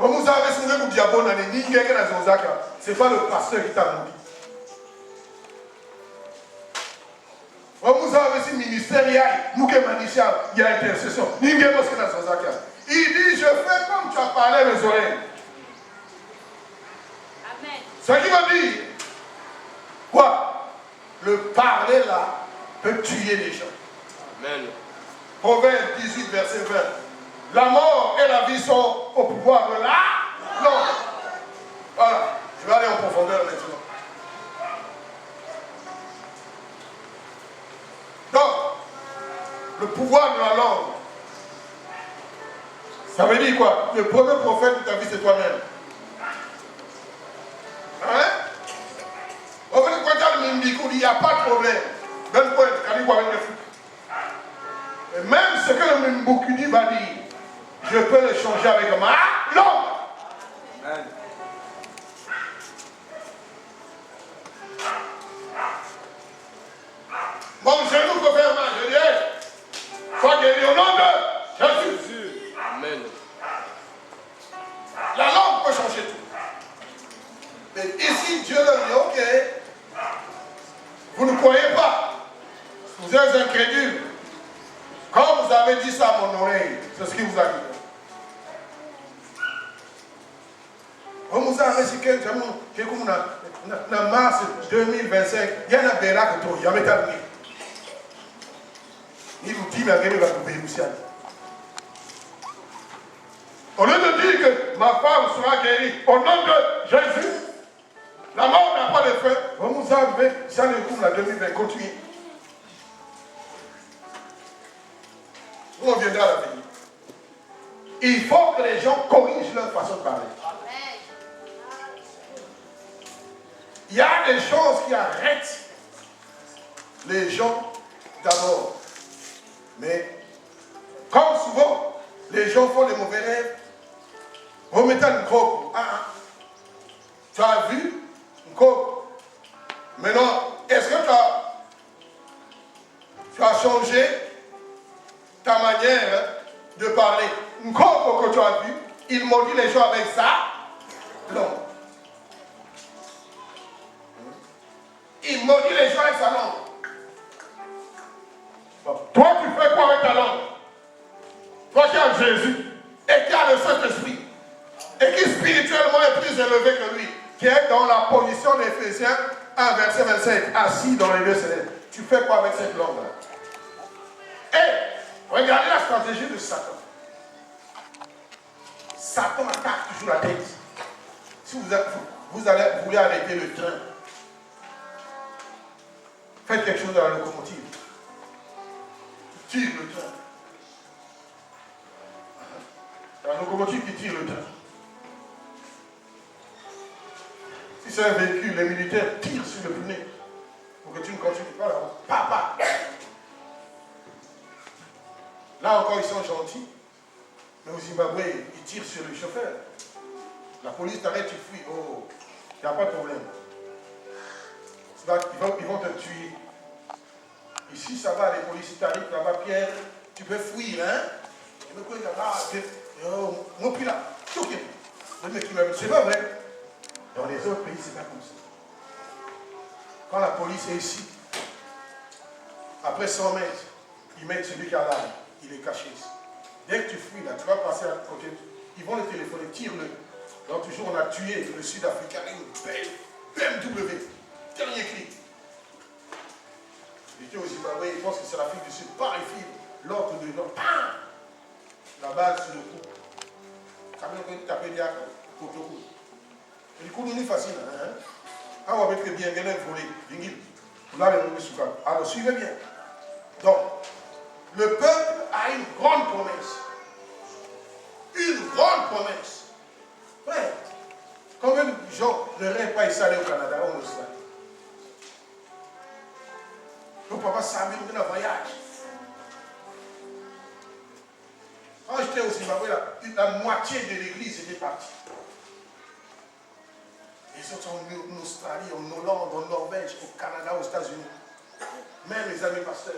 On vous a essayer de faire comme diable, il n'y a rien à faire. Ce n'est pas le pasteur qui t'a dit. On vous a essayer de ministère, il y a intercession. Il n'y a rien à faire. Il dit, je fais comme tu as parlé à mes oreilles. Amen. Ce qui veut dire, quoi? Le parler là peut tuer les gens. Amen. Proverbe 18, verset 20. La mort et la vie sont au pouvoir de la langue. Voilà, je vais aller en profondeur maintenant. Donc, le pouvoir de la langue, ça veut dire quoi? Le premier prophète de ta vie, c'est toi-même. Hein? Au fait, quand il n'y a pas de problème. Et même ce que le Mbokuni va dire, je peux le changer avec ma langue. Amen. Mon genou peut faire mal. Je dis, sois guéri au nom de Jésus. Amen. La langue peut changer tout. Mais ici, Dieu leur dit, ok, vous ne croyez pas. Vous êtes incrédules. Quand vous avez dit ça à mon oreille, c'est ce qui vous a dit. On vous a reçu en mars 2025, il y en a des là que toi, il y a des là. Il vous dit, mais il va couper le ciel. Au lieu de dire que ma femme sera guérie au nom de Jésus, la mort n'a pas de fin. On vous a fait ça le coup la 2020, continuez. On reviendra à l'avenir. Il faut que les gens corrigent leur façon de parler. Il y a des choses qui arrêtent les gens d'abord. Mais comme souvent, les gens font des mauvais rêves. Remettez une coque. Tu as vu une coque. Maintenant, est-ce que tu as changé ta manière de parler? Une coque que tu as vu, il maudit les gens avec ça. Non. Il maudit les gens avec sa langue. Bon. Toi, tu fais quoi avec ta langue? Toi qui as Jésus et qui as le Saint-Esprit et qui spirituellement est plus élevé que lui, qui est dans la position d'Éphésiens 1, verset 27, assis dans les lieux célestes. Tu fais quoi avec cette langue-là? Et regardez la stratégie de Satan. Satan attaque toujours la tête. Si vous voulez arrêter le train, faites quelque chose dans la locomotive. Tire le train. C'est la locomotive qui tire le train. Si c'est un véhicule, les militaires tirent sur le pneu pour que tu ne continues pas là-haut. Papa! Là encore, ils sont gentils. Mais au Zimbabwe, ils tirent sur le chauffeur. La police t'arrête, tu fuis. Oh, il n'y a pas de problème. Ils vont te tuer. Ici, ça va, les policiers t'arrivent là-bas, Pierre, tu peux fuir, hein? Je me connais là, moi, puis là, c'est pas vrai. Dans les autres pays, c'est pas comme ça. Quand la police est ici, après 100 mètres, ils mettent celui qui a l'arme, il est caché ici. Dès que tu fuis là, tu vas passer à côté, ils vont le téléphoner, tire-le. L'autre jour, on a tué le Sud-Africain, une belle BMW, dernier cri. Il était au Zimbabwe, il pense que c'est l'Afrique du Sud, pareil fil, l'autre de l'autre, la balle sur le cou. Ça veut dire que tu as fait pour le coup. Le coup n'est pas facile. On va mettre bien, il y a un volet. Alors suivez bien. Donc, le peuple a a une grande promesse. Une grande promesse. Ouais. Combien de gens ne rêvent pas ici aller au Canada ou en Australie? Le papa Samuel est en voyage. Quand j'étais au Zimbabwe, la moitié de l'église était partie. Ils sont en Australie, en Hollande, en Norvège, au Canada, aux États-Unis. Même les amis pasteurs.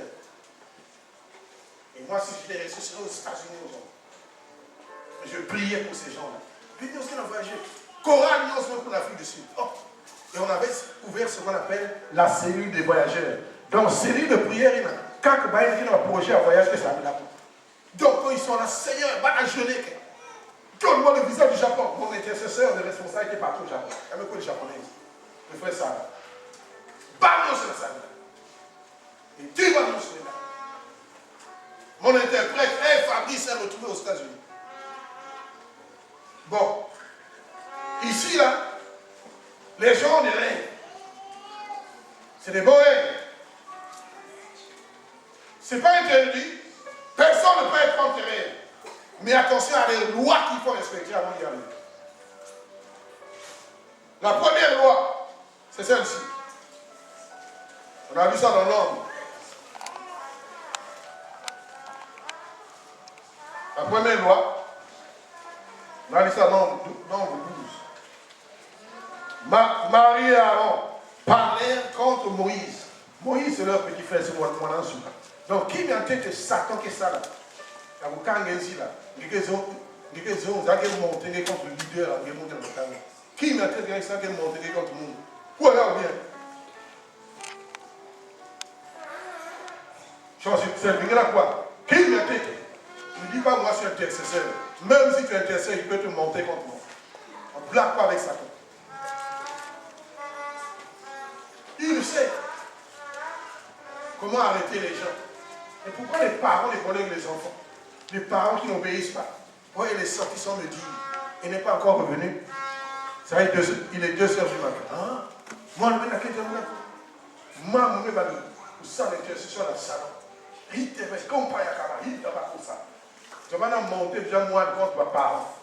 Et moi, si j'étais resté, je serais aux États-Unis aujourd'hui. Je priais pour ces gens-là. Puis nous, on a voyagé. Coral, nous, on pour l'Afrique du Sud. Oh. Et on avait ouvert ce qu'on appelle la cellule des voyageurs. Donc, cellule de prière, il y a quelques bails qui ont un projet à voyage que ça me l'a. Donc, quand ils sont là, Seigneur, va jeûner. Donne-moi le visa du Japon. Mon intercesseur, le responsable, était partout au Japon. Il y avait quoi les Japonais? Le frère Sarah. Bam, sur la salle. Et tu vas nous soutenir. Mon interprète, Fabrice, est retrouvé aux États-Unis. Bon. Ici, là, les gens ont des rêves. C'est des beaux rêves. Ce n'est pas interdit. Personne ne peut être contre tes rêves. Mais attention à les lois qu'il faut respecter avant d'y aller. La première loi, c'est celle-ci. On a vu ça dans l'homme. La première loi, on a vu ça dans Nombre 12. Marie et Aaron parlèrent contre Moïse. Moïse, c'est leur petit frère, c'est mon ancien. Donc, qui m'a tête Satan qui est ça là? La boucangue ici là. Ils ont monté contre le leader, ils ont monté dans le camp. Qui m'a tête ça qui est monté contre le monde? Où est-ce bien? C'est le là quoi? Qui m'a tête? Ne dis pas moi je suis intercesseur. Même si tu es intercesseur, il peut te monter contre moi. On ne blague pas avec Satan. Il le sait. Comment arrêter les gens? Et pourquoi les parents les collègues les enfants? Les parents qui n'obéissent pas. Oh, il est sorti sans me dire. Il n'est pas encore revenu. Ça va être il est 2 heures du matin. Hein? Moi, je vais la quête de moi, je vais ça l'intercession dans le salon. Il te fait comme pas il ne va pas pour ça. Je vais monter déjà moi contre mes parents.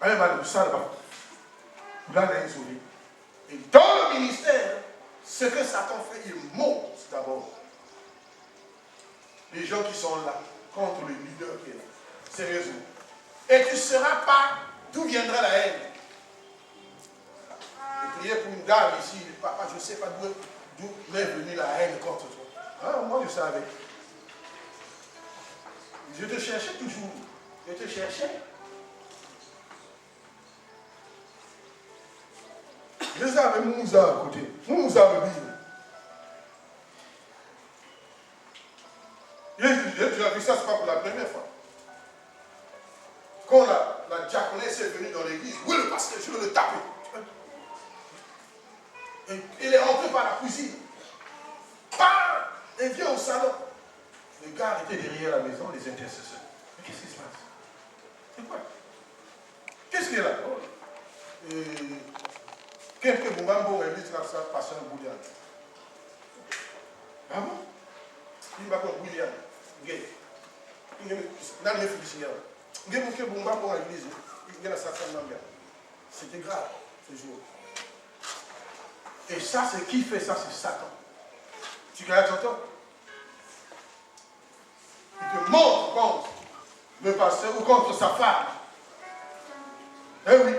Je vais ça là-bas. Et dans le ministère, ce que Satan fait, il monte d'abord. Les gens qui sont là, contre le leader qui est là. Sérieusement. Et tu ne sauras pas d'où viendra la haine. Je priais pour une dame ici, papa, je ne sais pas d'où m'est venue la haine contre toi. Ah, moi je savais. Je te cherchais toujours. Je te cherchais. Je savais Moussa à côté. Moussa me dit. Tu as vu ça, ce n'est pas pour la première fois. Quand la diaconesse est venue dans l'église, oui, le pasteur, je veux le taper. Et il est rentré par la cuisine. Bam! Il vient au salon. Les gars étaient derrière la maison, les intercesseurs. Mais qu'est-ce qui se passe? C'est quoi? Qu'est-ce qu'il y a là? Quelques bombambo et lui, ça passe un bouillon. Ah bon? Il m'a dit William. C'était grave ce jour. Et ça, c'est qui fait ça? C'est Satan. Tu connais Satan? Il te montre contre le pasteur ou contre sa femme. Eh oui.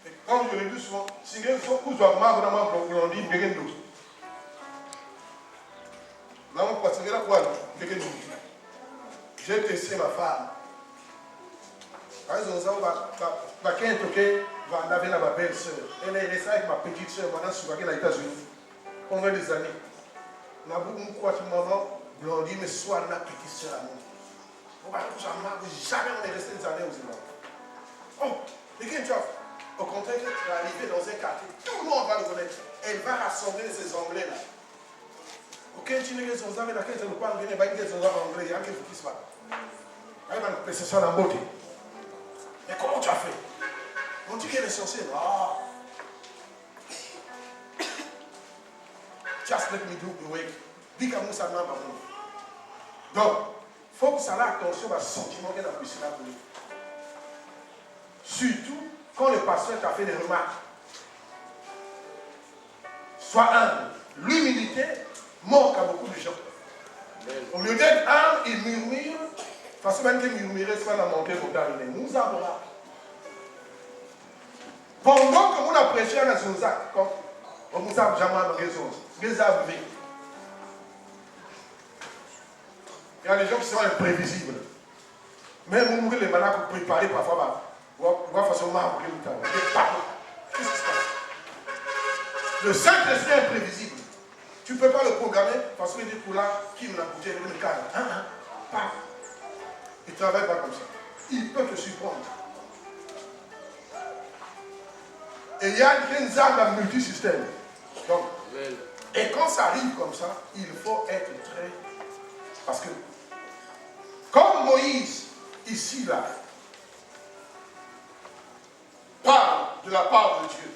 Et comme je l'ai dit souvent, si vous avez vraiment blondé, vous avez d'autres. J'ai testé ma femme. Par exemple, ma belle-sœur. Elle est restée avec ma petite sœur pendant souvent aux États-Unis. Pendant des années. On a beaucoup de maman blondie, mais soit la petite sœur à nous. Jamais on est resté des années aux Zimbabwe. Oh, mais qu'est-ce que tu as fait? Au contraire, elle est arrivée dans un quartier. Tout le monde va le connaître. Elle va rassembler ces Anglais-là. Aucun Chinese sont dans laquelle je ne parle pas de anglais, il y a quelque chose qui se passe. C'est ça la beauté. Mais comment tu as fait? On dit qu'elle est censée. Ah. Just let me do the work. Dis comme ça, non, pas. Donc, faut que ça ait attention à sentiment qu'elle a poussé là pour lui. Surtout quand le pasteur t'a fait des remarques. Sois humble. L'humilité manque à beaucoup de gens. Au lieu d'être humble, il murmure. Parce que même qu'il murmurait, c'est pas la montée pour terminer. Nous avons là. Pendant que vous appréciez à la Zozak, comme on vous a jamais raison, les avoués. Il y a des gens qui sont imprévisibles. Même vous mourrez les malades pour préparer parfois. Vous voyez facilement après le temps. Qu'est-ce qui se passe? Le Saint-Esprit est imprévisible. Tu ne peux pas le programmer parce qu'il dit pour là, qui me l'a coûté, il me calme. Pas. Il ne travaille pas comme ça. Il peut te surprendre. Et il y a une arme à multisystème. Donc, et quand ça arrive comme ça, il faut être très... Parce que, comme Moïse, ici, là, parle de la part de Dieu,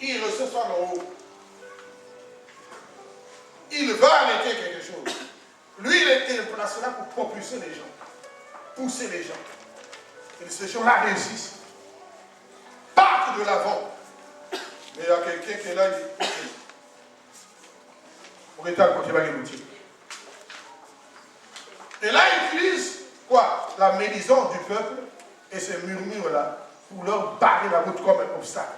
il reçoit ça en haut. Il va arrêter quelque chose. Lui, il était placé là pour propulser les gens, pousser les gens. Et ces gens-là résistent. Partent de l'avant. Mais il y a quelqu'un qui est là, il dit, ok. On est à côté de l'outil. Et là, il utilise quoi? La médisance du peuple et ces murmures-là pour leur barrer la route comme un obstacle.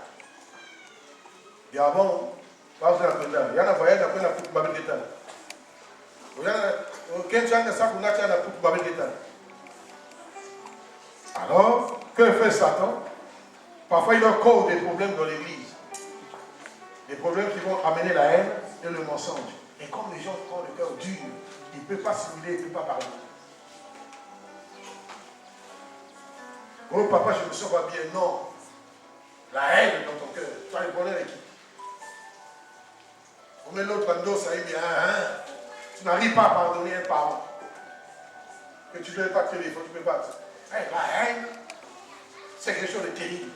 Et avant, il y en a voyage après la poutre babel d'état. Il y en a quelqu'un qui a la poutre babel d'état. Alors, que fait Satan? Parfois, il leur cause des problèmes dans l'église. Des problèmes qui vont amener la haine et le mensonge. Et comme les gens ont le cœur dur, il ne peut pas simuler, il ne peut pas parler. Oh papa, je me sens pas bien. Non. La haine dans ton cœur. Tu as le problème avec qui? On met l'autre bando, ça y est bien. Tu n'arrives pas à pardonner un parent. Que tu ne peux pas te téléphone, tu ne peux pas. Hey, la haine, c'est quelque chose de terrible.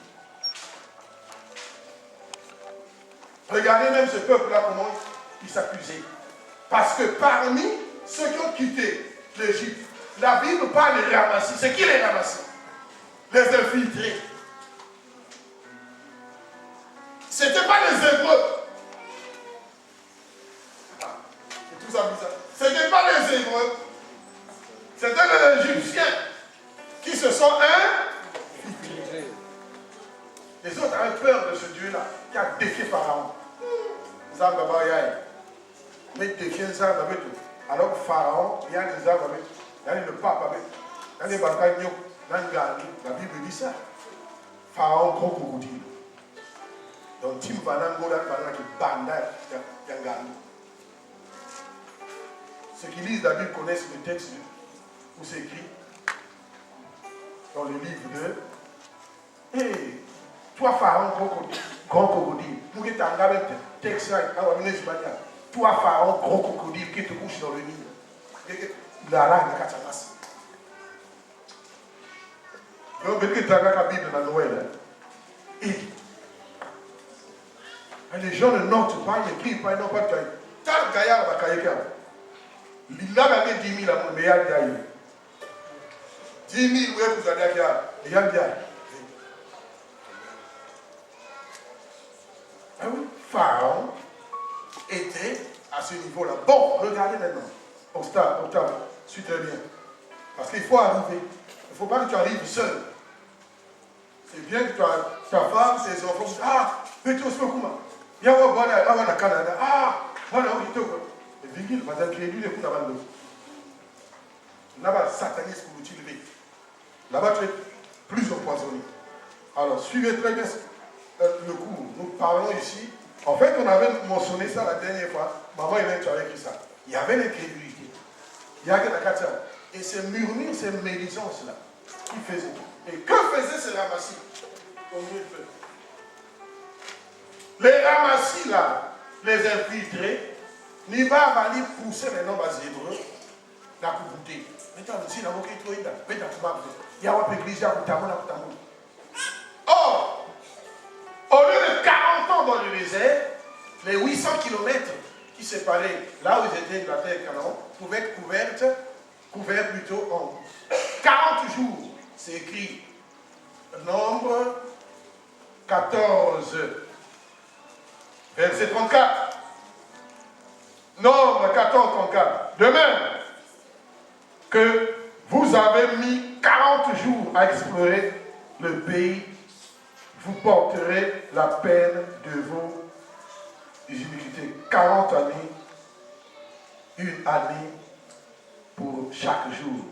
Regardez même ce peuple-là, comment il s'accusait. Parce que parmi ceux qui ont quitté l'Égypte, la Bible parle des ramassis. C'est qui les ramassis? Les infiltrés. Ce n'était pas les Hébreux. C'est tout ça bizarre. Ce n'était pas les Hébreux. C'était les Égyptiens qui se sont infiltrés. Les autres avaient peur de ce Dieu-là qui a défié Pharaon. Mais défier ça avec tout. Alors Pharaon, il y a des arbres avec, il y a le pape avec, il y a des batailles, la Bible dit ça. Pharaon gros crocodile. Donc Tim Vanango là, qui banda, Yangani. Ceux qui lisent la Bible connaissent le texte où c'est écrit dans le livre de Hey, toi Pharaon grand crocodile. Pour que tu as un texte là, toi Pharaon gros crocodile qui te couche dans le Nil. Là, là, il y a Katsamas. Donc, vous avez la Bible dans Noël. Et les gens ne notent pas, ils n'écrivent pas, ils n'ont pas de cahier. Tant que Gaïa va cahier, il a gagné 10 000 à mon meilleur Gaïa. 10 000, oui, vous allez à Gaïa. Il y a Gaïa. Ah oui, Pharaon était à ce niveau-là. Bon, regardez maintenant. Octave, suis très bien. Parce qu'il faut arriver. Il ne faut pas que tu arrives seul. C'est bien que ta femme, ses enfants, mais tu es au Kouma. Il y a un Canada. Voilà, on est au Kouma. Et Vigil, madame, qui est lui, les coups d'avant de là-bas, satanisme pour l'utiliser. Là-bas, tu es plus empoisonné. Alors, suivez très bien le cours. Nous parlons ici. En fait, on avait mentionné ça la dernière fois. Maman, tu avais écrit ça. Il y avait l'incrédulité. Il y avait la Katia. Et ces murmures, ces médisances-là, qui faisaient. Et que faisaient ces ramassis? Les ramassis, là, les infiltrés, n'y va pas aller pousser les noms hébreux, la coupe. Or, au lieu de 40 ans dans le désert, les 800 km qui séparaient là où ils étaient de la terre Canaan pouvaient être couvertes couvert plutôt en 40 jours. C'est écrit Nombre 14, verset 34. Nombre 14, 34. De même que vous avez mis 40 jours à explorer le pays, vous porterez la peine de vos iniquités. 40 années, une année pour chaque jour.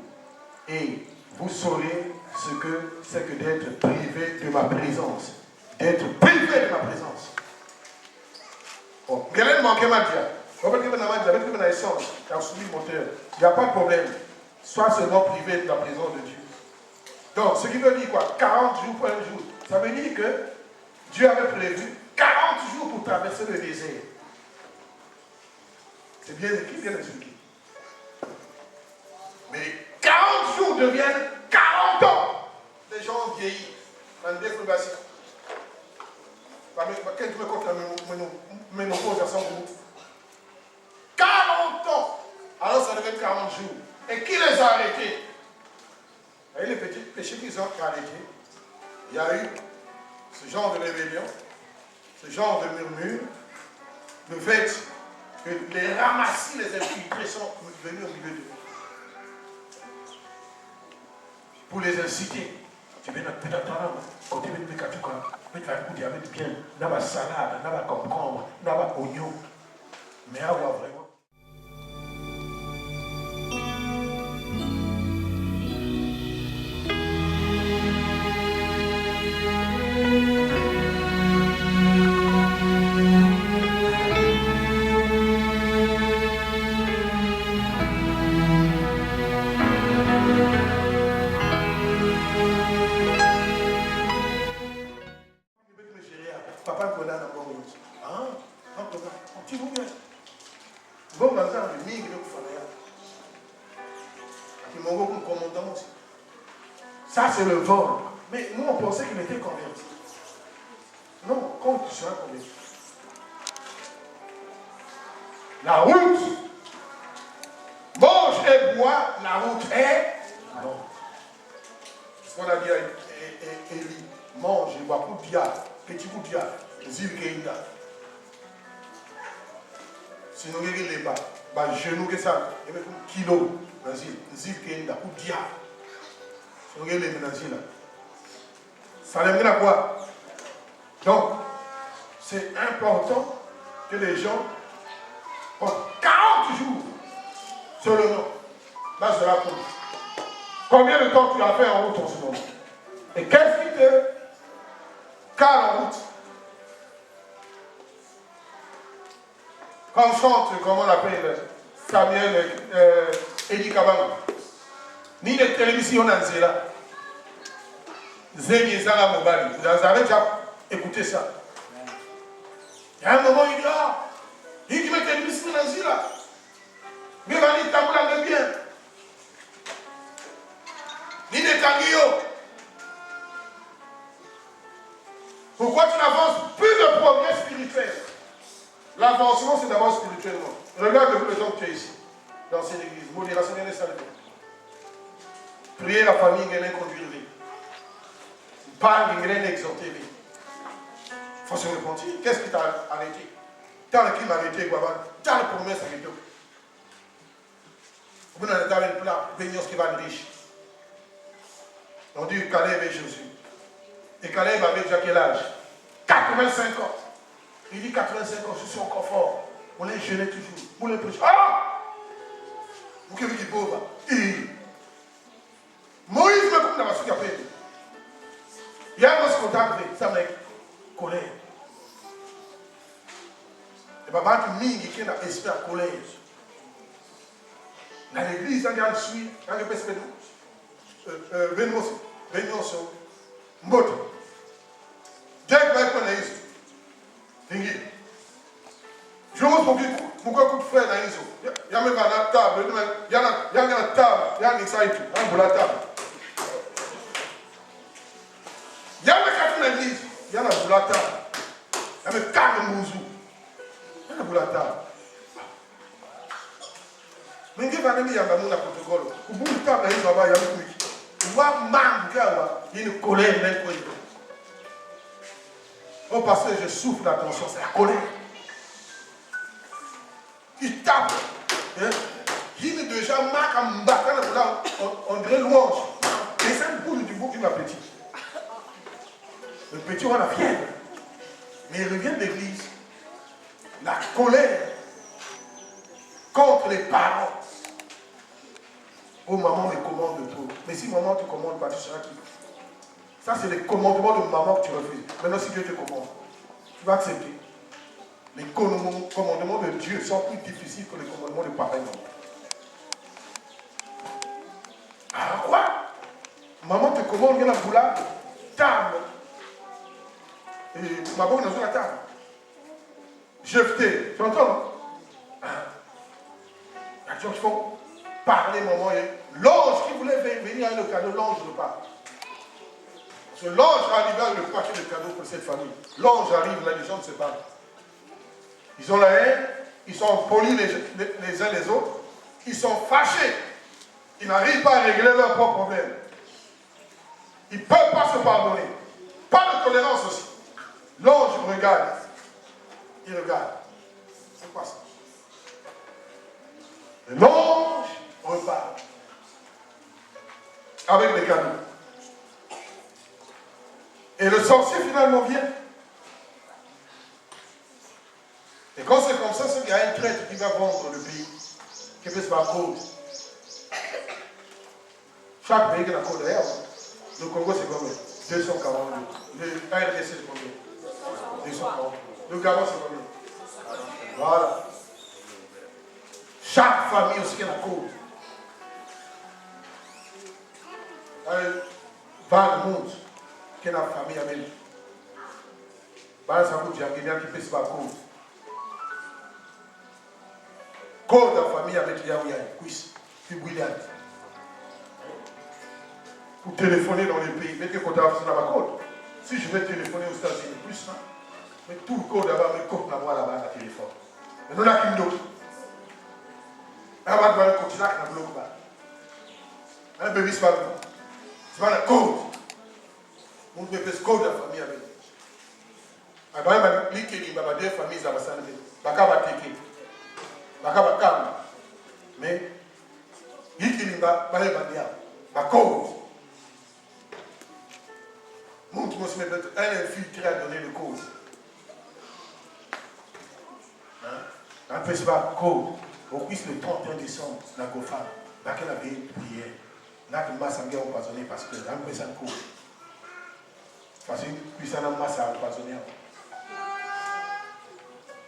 Et vous saurez ce que c'est que d'être privé de ma présence. D'être privé de ma présence. Bon, quel manquait ma dia? Il n'y a pas de problème. Sois seulement privé de la présence de Dieu. Donc, ce qui veut dire quoi? 40 jours pour un jour. Ça veut dire que Dieu avait prévu 40 jours pour traverser le désert. C'est bien écrit, bien expliqué. Mais 40 jours deviennent 40 ans. Les gens vieillissent. Dans le déflubation. Quand tu me comptes la ménopause à 100 jours. 40 ans. Alors ça devait être 40 jours. Et qui les a arrêtés? Et les petits péchés qu'ils ont arrêtés, il y a eu ce genre de rébellion, ce genre de murmure, le fait que les ramassis, les infiltrés sont venus au milieu d'eux. Pour les inciter. Tu veux notre pédale, quand tu veux te mettre à tout cas, tu vas écouter avec bien, n'a pas salade, n'a pas concombre, n'a pas oignon. Mais avoir vraiment. Ça, c'est le vol. Mais nous, on pensait qu'il était converti. Non, quand tu seras converti. La route. Mange et bois, la route est longue. Ce qu'on a dit à Élie. Mange et bois, coup de diable, petit coup de diable, zil keïda. Si nous regardons les bas, genou que ça, il y a un kilo, zil keïda, coup de diable. Regardez les ménages là. Ça l'aimerait à quoi? Donc, c'est important que les gens ont 40 jours seulement. Là, je raconte. Combien de temps tu as fait en route en ce moment? Et qu'est-ce qui te cale en route? Quand on chante, comment on appelle Samuel Eddie Kabang. Ni de télévision dans Zéla. Zéli et Zara Mobali. Vous avez déjà écouté ça. Il y a un moment, il dit, ah, il dit, mais télévision dans Zéla. Mais va dire, t'as voulu bien. Ni de Tanguio. Pourquoi tu n'avances plus de progrès spirituel? L'avancement, c'est d'abord spirituellement. Regarde le temps que tu es ici, dans cette église. Modération et salutation. Prier la famille, elle est conduire. Pas elle est exhorter. Il faut se repentir. Qu'est-ce qui t'a arrêté? T'as le qui m'a arrêté, t'as la promesse avec toi. Vous n'avez pas le plat, venez qui va être riche. On dit Caleb et Jésus. Et Caleb avait déjà quel âge? 85 ans. Il dit 85 ans, je suis encore fort. On les jeûner toujours. On les prêcher. Ah! Vous qui êtes pauvre. Moïse me coupe dans la soupe à peine. Il y a un mot contact avec ça, mec. Colère. Et papa, tu mingi qui a espéré colère. Dans l'église, il y a un suivi, il y a un espèce de venons sur moto. Dieu va être dans l'Iso. Tingi. Je vous dis pourquoi coup de frère dans l'Iso. Il y a même la table, il y a la table, il y a un ça et tout, un bout la table. Il y a même quatre dans l'église, il y a la bout la table. Il y a même quatre mouzou. Il y a la bout la table. Mais il va aller à mon protocole. Au bout du temps, il va y avoir une colère. Oh, parce que je souffre d'attention, c'est la colère. Il tape. Hein? Il est déjà marqué en bas. On dirait louange. Et c'est une boule du bouc qui m'a petit. Le petit, on a fièvre. Mais il revient de l'église. La colère contre les parents. Oh, maman me commande trop. Mais si maman te commande pas, tu seras qui? Ça, c'est les commandements de maman que tu refuses. Maintenant, si Dieu te commande, tu vas accepter. Les commandements de Dieu sont plus difficiles que les commandements de papa et maman. Alors quoi? Maman te commande, il y a la boulade, table. Et maman, on a la table. Jeté. Tu entends, non? Il y a des gens qui font parler, maman. L'ange qui voulait venir avec le cadeau, l'ange ne part. Parce que l'ange arrive avec le paquet de cadeaux pour cette famille. L'ange arrive, là, les gens ne se parlent. Ils ont la haine, ils sont polis les uns les autres, ils sont fâchés. Ils n'arrivent pas à régler leurs propres problèmes. Ils ne peuvent pas se pardonner. Pas de tolérance aussi. L'ange regarde. Il regarde. C'est quoi ça? Et l'ange repart. Avec les cadeaux. Et le sorcier finalement vient. Et quand c'est comme ça, c'est qu'il y a un traître qui va vendre le pays. Qui fait sa code. Chaque pays qui a la code d'ailleurs. Le Congo c'est combien? 242. Le RDC c'est combien? 240. Le Gabon c'est combien? Voilà. Chaque famille aussi qui a la code. Dans le monde, qui a la famille avec. Bah, ça vous dit, il y a qui fait sa code. Code de la famille avec Yahweh, puis William. Pour téléphoner dans les pays, mettez le code dans la code. Si je vais téléphoner aux États-Unis, plus, hein, mais tout le code là-bas, mais code là-bas, là-bas, le téléphone. Mais nous, là, qui nous bloque. Là-bas, le continent qui nous bloque. Un bébé, c'est pas le c'est pas le code. Mon bébé, c'est le code de la famille avec. Il y a deux familles qui sont en mais il y a un code. Montre moi un infiltré à donner le code. Un peu c'est pas code. Au plus le 31 décembre, la GoFam, là qu'elle avait une prière. Là que masse a empoisonné parce que un peu ça code. Parce que puis ça n'a masse à empoisonner.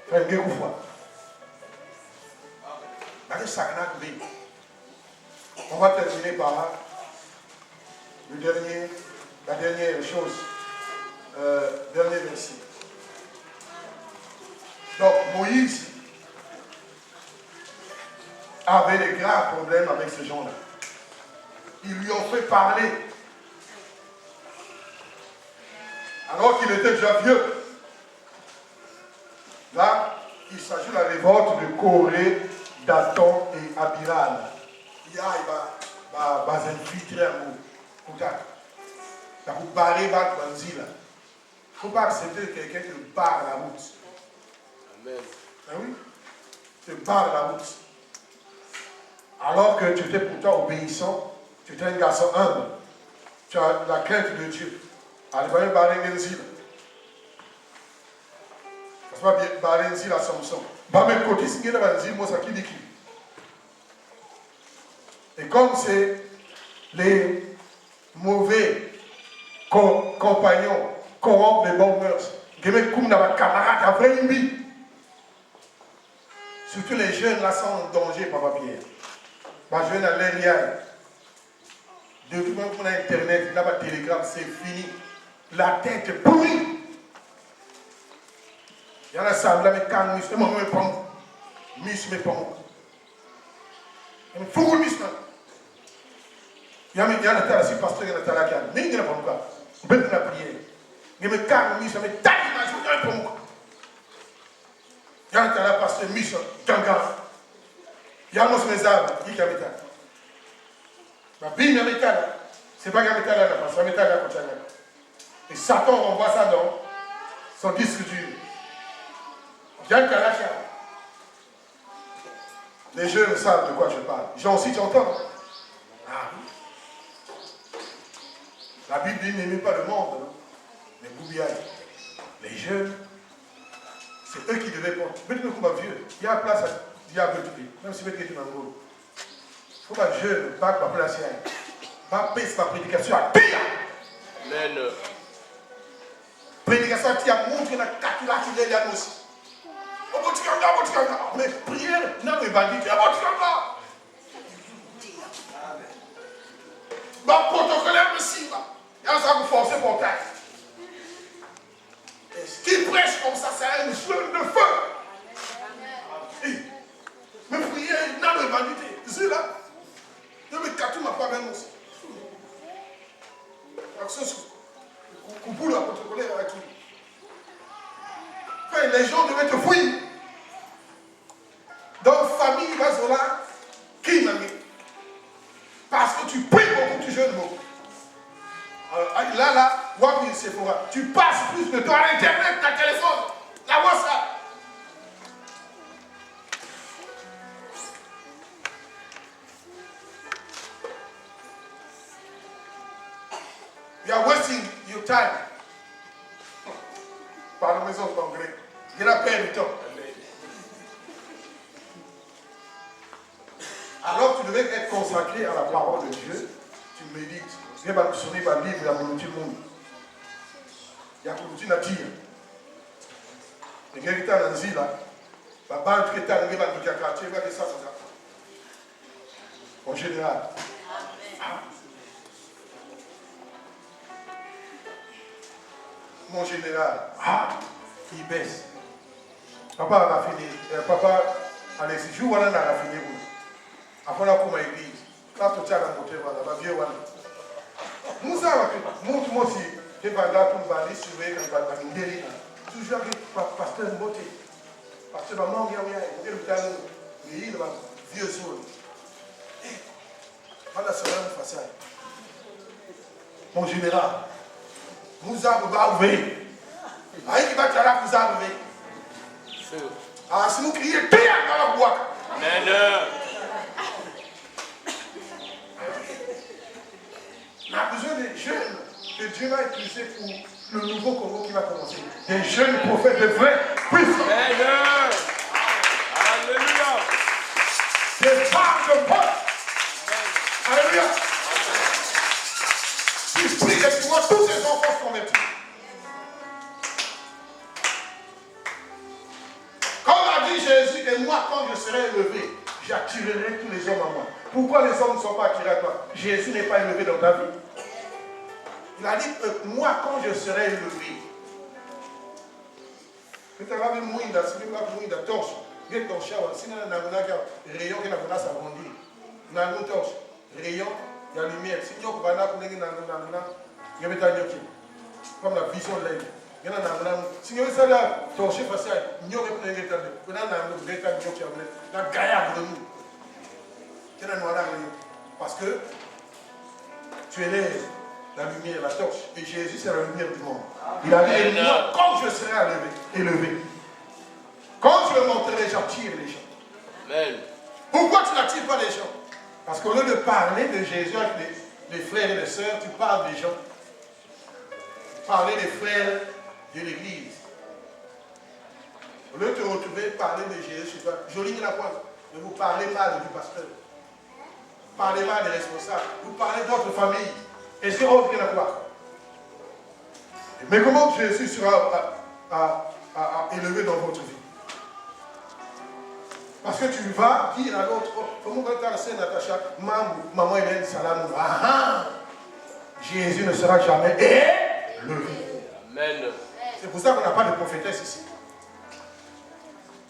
Frère, bien une fois. On va terminer par la dernière chose, dernier verset. Donc Moïse avait des graves problèmes avec ces gens-là. Ils lui ont fait parler. Alors qu'il était déjà vieux. Là, il s'agit de la révolte de Corée, Dathan et Abiram. Il y a infiltré un mot. Il faut barrer la banzila. Il ne faut pas accepter quelqu'un qui barre la route. Amen. Ah oui? Tu barres la route. Alors que tu étais pourtant obéissant, tu étais un garçon humble. Tu as la crainte de Dieu. Allez, va barrer la banzila. Ça va bien barrer la banzila à Samson. Bah, mais côté, si il y a la banzila, moi, ça qui dit qui? Et comme c'est les mauvais compagnons corrompent les bons mœurs, comme dans ma camarade à vrai ennemi. Surtout les jeunes là sont en danger, Papa Pierre. Les jeunes à l'Eliaï. Depuis qu'on a Internet, là-bas, Telegram, c'est fini. La tête est pourrie. Il y en a ça, là, mais quand je me prends, je me prends. Il faut que je me il y a un tas de pasteur qui est là, mais il n'y a pas de quoi. Il y a la prière. Il y a un tas de pasteur qui est là, pasteur, Il y a mon message, il y a métal. Ma bille, il métal. C'est pas un métal là, c'est un métal là. Et Satan renvoie ça dans son disque dur. Bien qu'à l'achat. Les jeunes savent de quoi je parle. Jean aussi, tu entends? Ah oui. La Bible dit n'aimez pas le monde, hein, mais boubiaille. Les jeunes, c'est eux qui devaient prendre. Mettez-le comme un vieux. Il y a une place à diable du pays. Même si vous mettez dans le monde. Il faut pas jeune, pas place. Pas pèse ma prédication à pire. Amen. Prédication qui a montré la calculation de l'annonce. Mais prière, non, mais bandit, bah, protocolaire aussi, il y a ça pour forcer pour taille. Et ce qui prêche comme ça, c'est une flamme de feu. Mais prière, non, mais bandit, c'est là. Non, mais Katou m'a pas même aussi. Coucou la protocolaire avec qui. Les gens devaient te fouiller. Dans famille, là, qui m'a mis? Parce que tu pries beaucoup, tu jeûnes beaucoup. Là, tu passes plus de temps à l'internet, ta téléphone, la WhatsApp. You are wasting your time. Pardon mes autres anglais. Il a perdu du temps. Alors tu devais être consacré à la parole de Dieu. Tu médites. Tu vas sonner par livre, il y a beaucoup de monde. Il y a beaucoup de nature. Les gars qui sont dans le là, la bande qui est dans le quartier, il va dire ça. En général. Mon général, il baisse. Papa a raffiné. Papa, Alexis, je vois là, il a raffiné. Après, là, comme l'église, là, tu as la montée, voilà, la vieille, voilà. Nous avons, montre-moi si tu vas là, tu vas aller surveiller quand tu vas dans une dérive. Toujours avec pasteur Mbote. Pasteur maman, il y a le talent, il y a vieux soul. Voilà, c'est là, nous faisons ça. Mon général, nous avons ouvert. Aïe, qui va te la vous avez. Ah, si nous crions, t'es dans la boîte. Amen. On a besoin des jeunes que Dieu va utiliser pour le nouveau Congo qui va commencer. Des jeunes prophètes de vrais puissants. Amen. Alléluia. Des femmes de potes. Alléluia. Tu pries et tu vois tous ces enfants se convertir. Comme a dit Jésus, et moi quand je serai élevé, j'attirerai tous les hommes à moi. Pourquoi les hommes ne sont pas attirés à toi? Jésus n'est pas élevé dans ta vie. Il a dit, moi quand je serai élevé, tu as vu moi, il a vu la torche, il y a une torche, si on a un rayon qui n'a pas s'agrandir, on a une torche, rayon, il y a lumière, si on a un rayon, il y a un rayon, comme la vision de l'œil. Il y a un rayon, si on a un rayon, torche facial, il y a un rayon, il y a un gaillard de nous. Parce que tu es la lumière, la torche. Et Jésus, c'est la lumière du monde. Il a dit, moi, quand je serai élevé, quand je monterai, j'attire les gens. Amen. Pourquoi tu n'attires pas les gens? Parce qu'au lieu de parler de Jésus avec les frères et les sœurs, tu parles des gens. Parler des frères de l'église. Au lieu de te retrouver, parler de Jésus chez toi. Joli la pointe. Ne vous parlez pas du pasteur. Parlez mal des responsables, vous parlez d'autres familles. Et c'est autre qu'il y en a quoi? Mais comment Jésus sera élevé dans votre vie? Parce que tu vas dire à l'autre, comment tu as la Natacha, maman Hélène Salamou. Jésus ne sera jamais élevé. Amen. C'est pour ça qu'on n'a pas de prophétesse ici.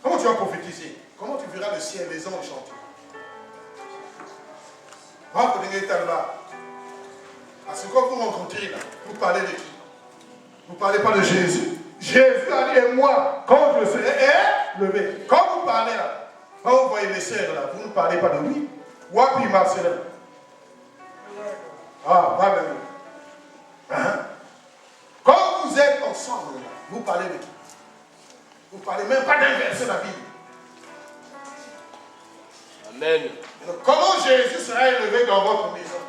Comment tu vas prophétiser? Comment tu verras le ciel, les anges chanter? Parce que quand vous rencontrez là, vous parlez de qui? Vous ne parlez pas de Jésus. Jésus a dit, et moi, quand je serai élevé, quand vous parlez là, Quand vous voyez les sœurs là, vous ne parlez pas de lui. Wapi Marcel. Ah, va bien. Hein? Quand vous êtes ensemble, vous parlez de qui? Vous ne parlez même pas d'un verset de la Bible. Amen. Donc, comment Jésus sera élevé dans votre maison?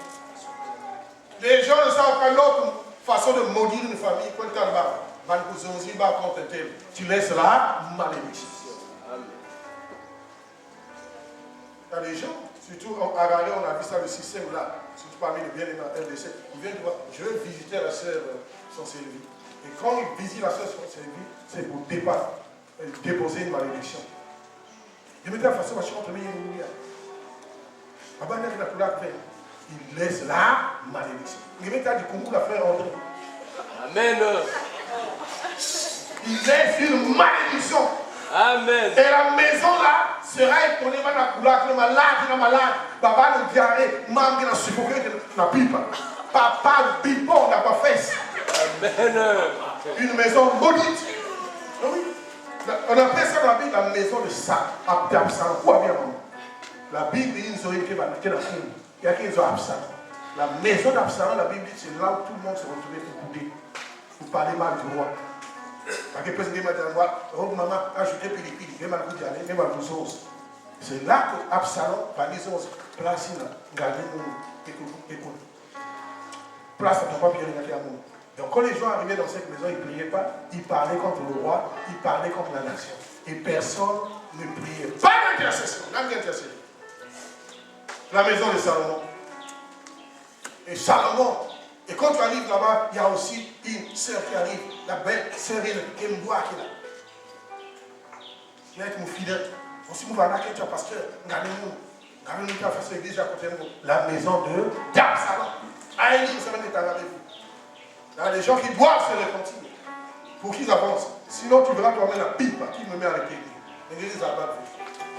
Les gens ne savent pas l'autre façon de maudire une famille. Tu laisses la malédiction. Il y a des gens, surtout à Raleigh, on a vu ça, le système là, surtout parmi les bien-aimés à RDC, ils viennent voir, je veux visiter la sœur Saint-Sylvie. Et quand ils visitent la sœur Saint-Sylvie, c'est pour déposer une malédiction. De la façon, il laisse la malédiction. Il met du concours la frère André. Amen. Il laisse une malédiction. Amen. Et la maison là sera étonnée par la couleur, le malade, papa le diarrhée, maman qui a suffoqué, n'a pipe. Papa le pipon n'a pas fait. Amen. Une maison maudite. Oui. On appelle ça dans la Bible la maison de d'Absalom. Quoi bien, maman? La Bible dit une oreilles qui va mettre dans la Bible. Il y a qui ont Absalom. La maison d'Absalom, la Bible dit c'est là où tout le monde se retrouvait pour bouder, pour parler mal du roi. Parce que personne ne m'a dit, oh maman, ajoutez pili, même à coup d'aller, même à coup sauce. C'est là que Absalom va dire, place là, gardez mon écoute. Place à ton papier, regardez à mon. Donc quand les gens arrivaient dans cette maison, ils ne priaient pas, ils parlaient contre le roi, ils parlaient contre la nation. Et personne ne priait. Pas d'intercession, même d'intercession. La maison de Salomon. Et Salomon. Et quand tu arrives là-bas, il y a aussi une sœur qui arrive, la belle sœurine, qui me doit qui là. Qui est mon fidèle. Aussi, nous allons être pasteur. Regardez-nous qui a fait l'église à côté de nous. La maison de Absalom. Aïe, vous savez que avec vous. Il y a des gens qui doivent se repentir pour qu'ils avancent. Sinon, tu verras toi-même la pipe qui me met avec l'église. L'église a battu.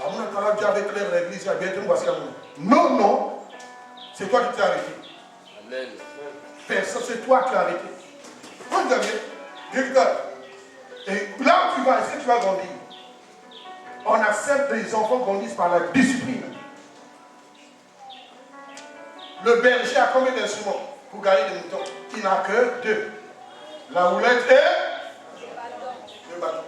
À mon entendant, Dieu avec l'air de l'église, il y a bientôt un basket. Non, non. C'est toi qui t'es arrêté. Amen. Personne, c'est toi qui as arrêté. Regarde, regarde. Et là où tu vas, est-ce que tu vas grandir? On accepte que les enfants grandissent par la discipline. Le berger a combien d'instruments pour garder les moutons? Il n'a que 2. La houlette et le bâton.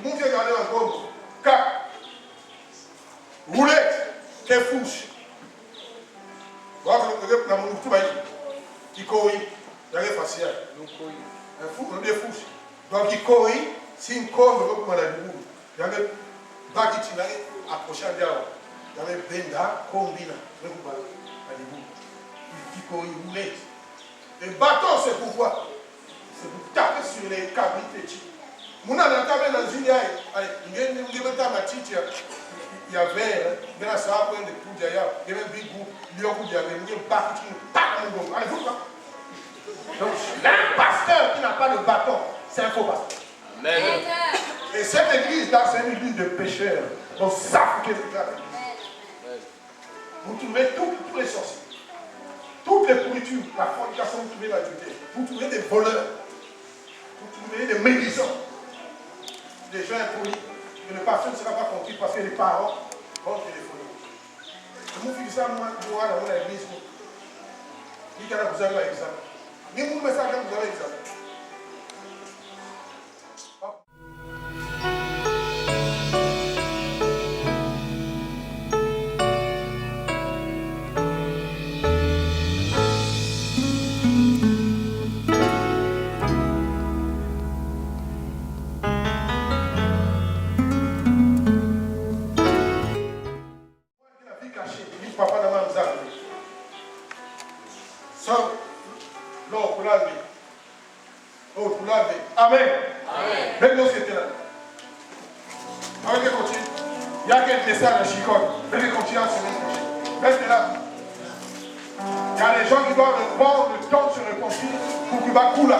Vous pouvez regarder encore. 4. Roulette, qu'est fouche. Voilà, dans mon outil, il court, il y a des faciales. Un fou, on est fouche. Donc il court, si il court, il va la boue. Il y a des baguettes qui sont accrochées à diable. Il y a des bendas, combina, il court, il roulette. Les bâtons, c'est pourquoi? C'est pour taper sur les cabrites. Mon âme dans une aïe, il y a il y avait, il y a ça, il y a des coups d'ailleurs, il y a un big groupe, il y a un coup d'ailleurs, il y a un bâton qui nous tape dans le dos. Allez-vous pas? Donc, un pasteur qui n'a pas de bâton, c'est un faux pasteur. Amen. Et cette église-là, c'est une église de pécheurs. Donc, ça, faut qu'elle regarde. Vous trouvez tous les sorciers, toutes les pourritures, la fornication, vous trouvez la Judée, vous trouvez des voleurs, vous trouvez des médisants, des gens impolis. Et le pasteur ne sera pas compris parce que les parents vont téléphoner. Et mon fils, moi, dans mon église, il y a vous avez l'examen. Ni mon message, vous avez l'examen. Amen. Maintenant, c'était là. On va continuer. Il y a quelques messages à Chicote. On va continuer la semaine prochaine. Restez là. Il y a des gens qui doivent prendre le temps de se repentir pour qu'il va couler.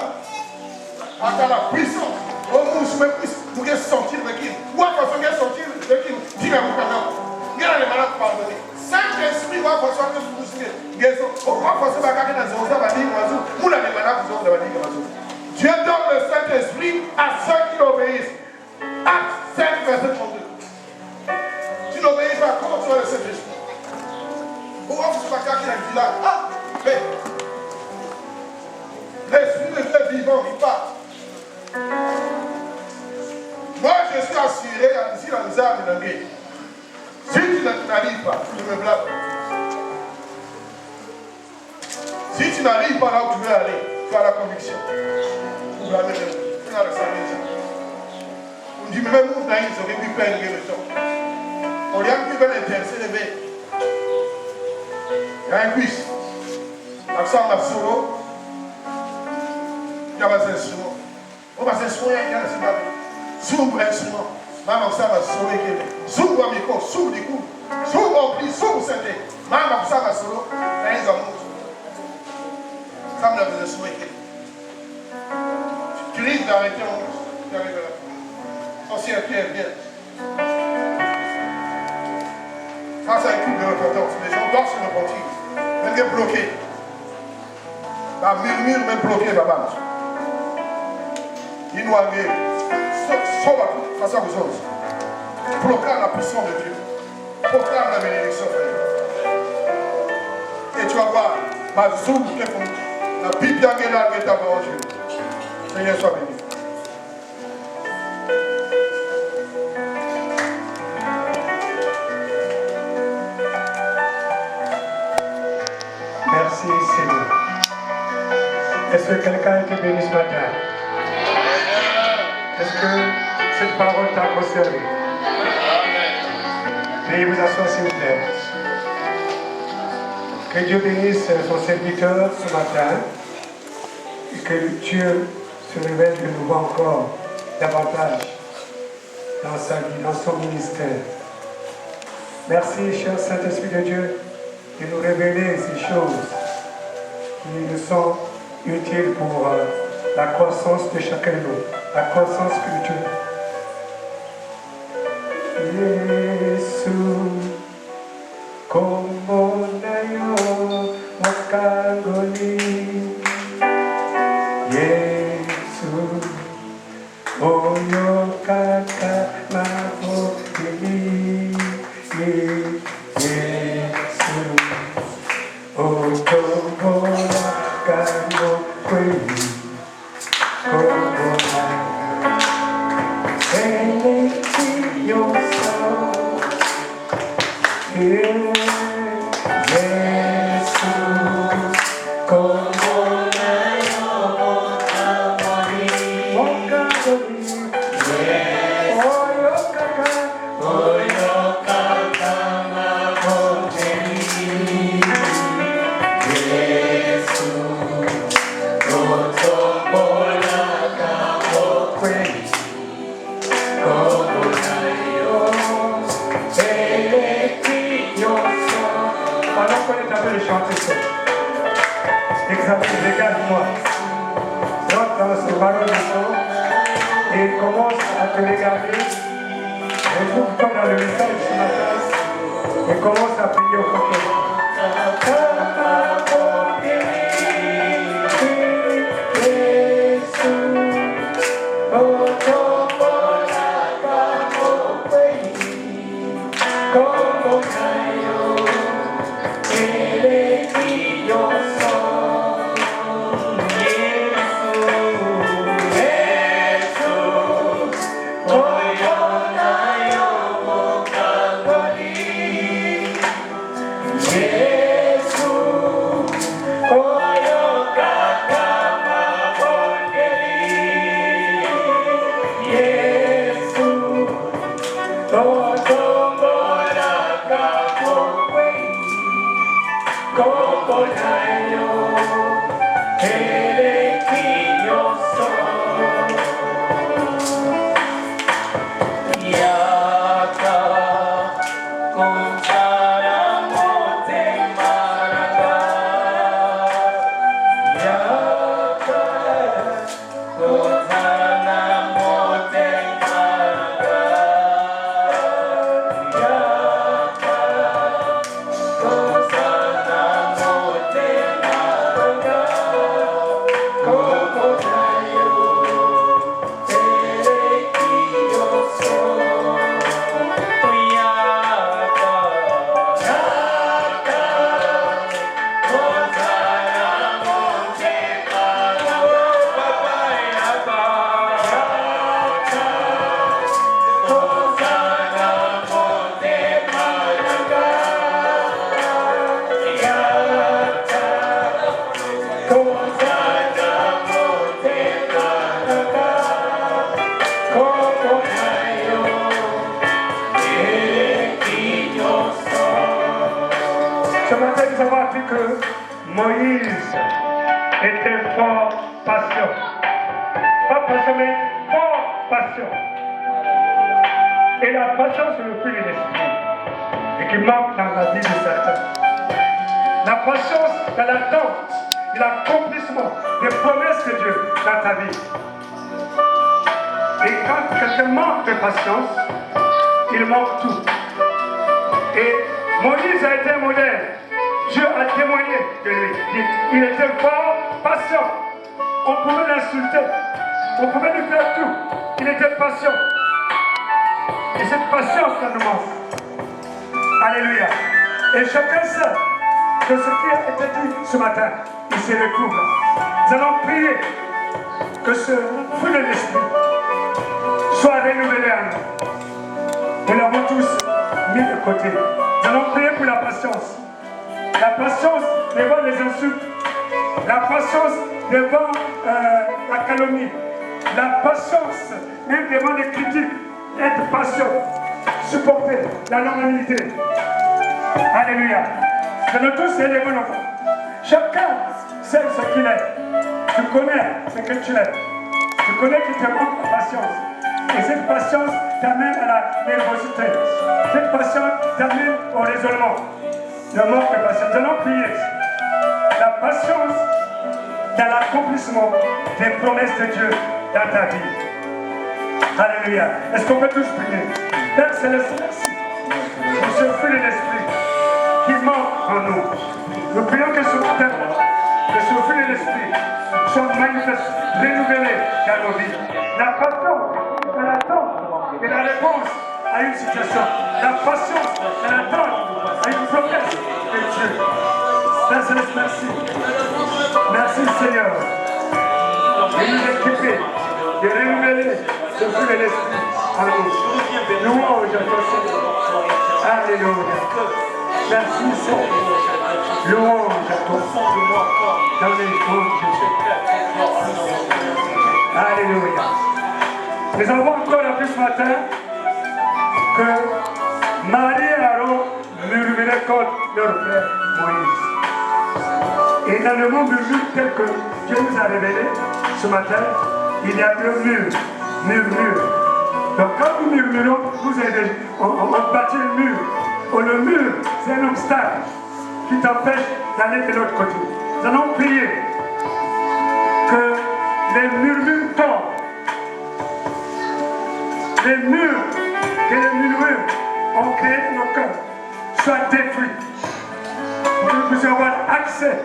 Attends la puissance. Au moins, je me puisse pour qu'il sortir de qui. Ou à façon qu'il sortir de qui. Dis-moi, vous canard. Il y a les malades pardonnés. Saint-Esprit va faire que vous vous on va passer par quelqu'un dans un va dire vous l'avez malade, vous avez dit Dieu donne le Saint-Esprit à ceux qui l'obéissent. je suis assuré ici dans les armes de l'anglais. Si tu n'arrives pas, tu me blâmes. Si tu n'arrives pas là où tu veux aller, tu as la conviction. Vous blâmez le tu as le sang. On dit même où naïs, on aurait pu perdre le temps. On lui a pu faire l'intercer le bébé. Il y a un quiz. L'accent va solo. Il y a un instrument. On va s'instruire, il y a un instrument. Soum instrument. Maman, ça va solo. Soum va micro, soum du coup. Soum rempli, soum synthé. Maman, ça va solo. Là, ils ont ça me l'a fait souhaiter. Tu risques d'arrêter en plus. Tu arrives là. Ancien Pierre, bien. Ça, c'est un culte de repentance. Les gens doivent se repentir. Même bien bloqué. La murmure, même bloqué, papa. Il nous a mis. Sauve à tout, face à vous autres. Proclame la puissance de Dieu. Proclame la bénédiction de Dieu. Et tu vas voir, ma zoom, la Bible est là, qui est avant Dieu. Seigneur soit béni. Merci Seigneur. Est-ce que quelqu'un a été béni ce matin? Est-ce que cette parole t'a conservé? Veuillez vous asseoir s'il vous plaît. Que Dieu bénisse son serviteur ce matin et que Dieu se révèle de nouveau encore davantage dans sa vie, dans son ministère. Merci, cher Saint-Esprit de Dieu, de nous révéler ces choses qui nous sont utiles pour la croissance de chacun de nous, la croissance spirituelle. Jésus, como nayo wakangoli, Yesu, oyo kaka mapokeli, Yesu, okombola kamo kweli, kombola, eleki yoso, regarde-moi, rentre dans ce ballon de sang et commence à te regarder. Retrouve comme dans le message ce matin et commence à prier au fond. Yesu Moïse était fort patient. Pas patient, mais fort patient. Et la patience, c'est le fruit de l'esprit. Et qui manque dans la vie de Satan. La patience, c'est l'attente et l'accomplissement des promesses de Dieu dans ta vie. Et quand quelqu'un manque de patience, il manque tout. Et Moïse a été un modèle. Dieu a témoigné de lui. Il était fort patient. On pouvait l'insulter. On pouvait lui faire tout. Il était patient. Et cette patience, ça nous manque. Alléluia. Et chacun sait que ce qui a été dit ce matin, il se recouvre. Nous allons prier que ce fruit de l'esprit soit renouvelé à nous. Nous l'avons tous mis de côté. Nous allons prier pour la patience. La patience devant les insultes. La patience devant la calomnie. La patience même devant les critiques. Être patient. Supporter la longanimité. Alléluia. Nous allons tous élever nos voix. Chacun sait ce qu'il est. Tu connais ce que tu es. Tu connais qu'il te manque la patience. Et cette patience t'amène à la nervosité. Cette patience t'amène au raisonnement. Le manque de patience. Nous allons prier. La patience dans l'accomplissement des promesses de Dieu dans ta vie. Alléluia. Est-ce qu'on peut tous prier? Père Céleste, merci pour ce fruit de l'esprit qui manque en nous. Nous prions que ce matin, que ce fruit de l'esprit soit manifesté, renouvelé dans nos vies. La patience dans l'attente et la réponse à une situation. La patience dans l'attente à une promesse de Dieu. Père Céleste, merci. Merci Seigneur. De nous équiper, de renouveler ce fruit de l'esprit en nous. Louange à toi Seigneur. Alléluia. Merci Seigneur. Louange à toi. Dans les noms de Jésus. Alléluia. Nous avons encore appris ce matin que Marie et Aaron murmuraient contre leur frère Moïse. Et dans le monde murmure tel que Dieu nous a révélé ce matin, il y a murmure. Donc quand nous murmurons, nous aidons, on bâtit le mur. Le mur, c'est un obstacle qui t'empêche d'aller de l'autre côté. Nous allons prier que les murmures tombent. Les murs que les murmures ont créés dans nos cœurs soient détruits. Pour que nous puissions avoir accès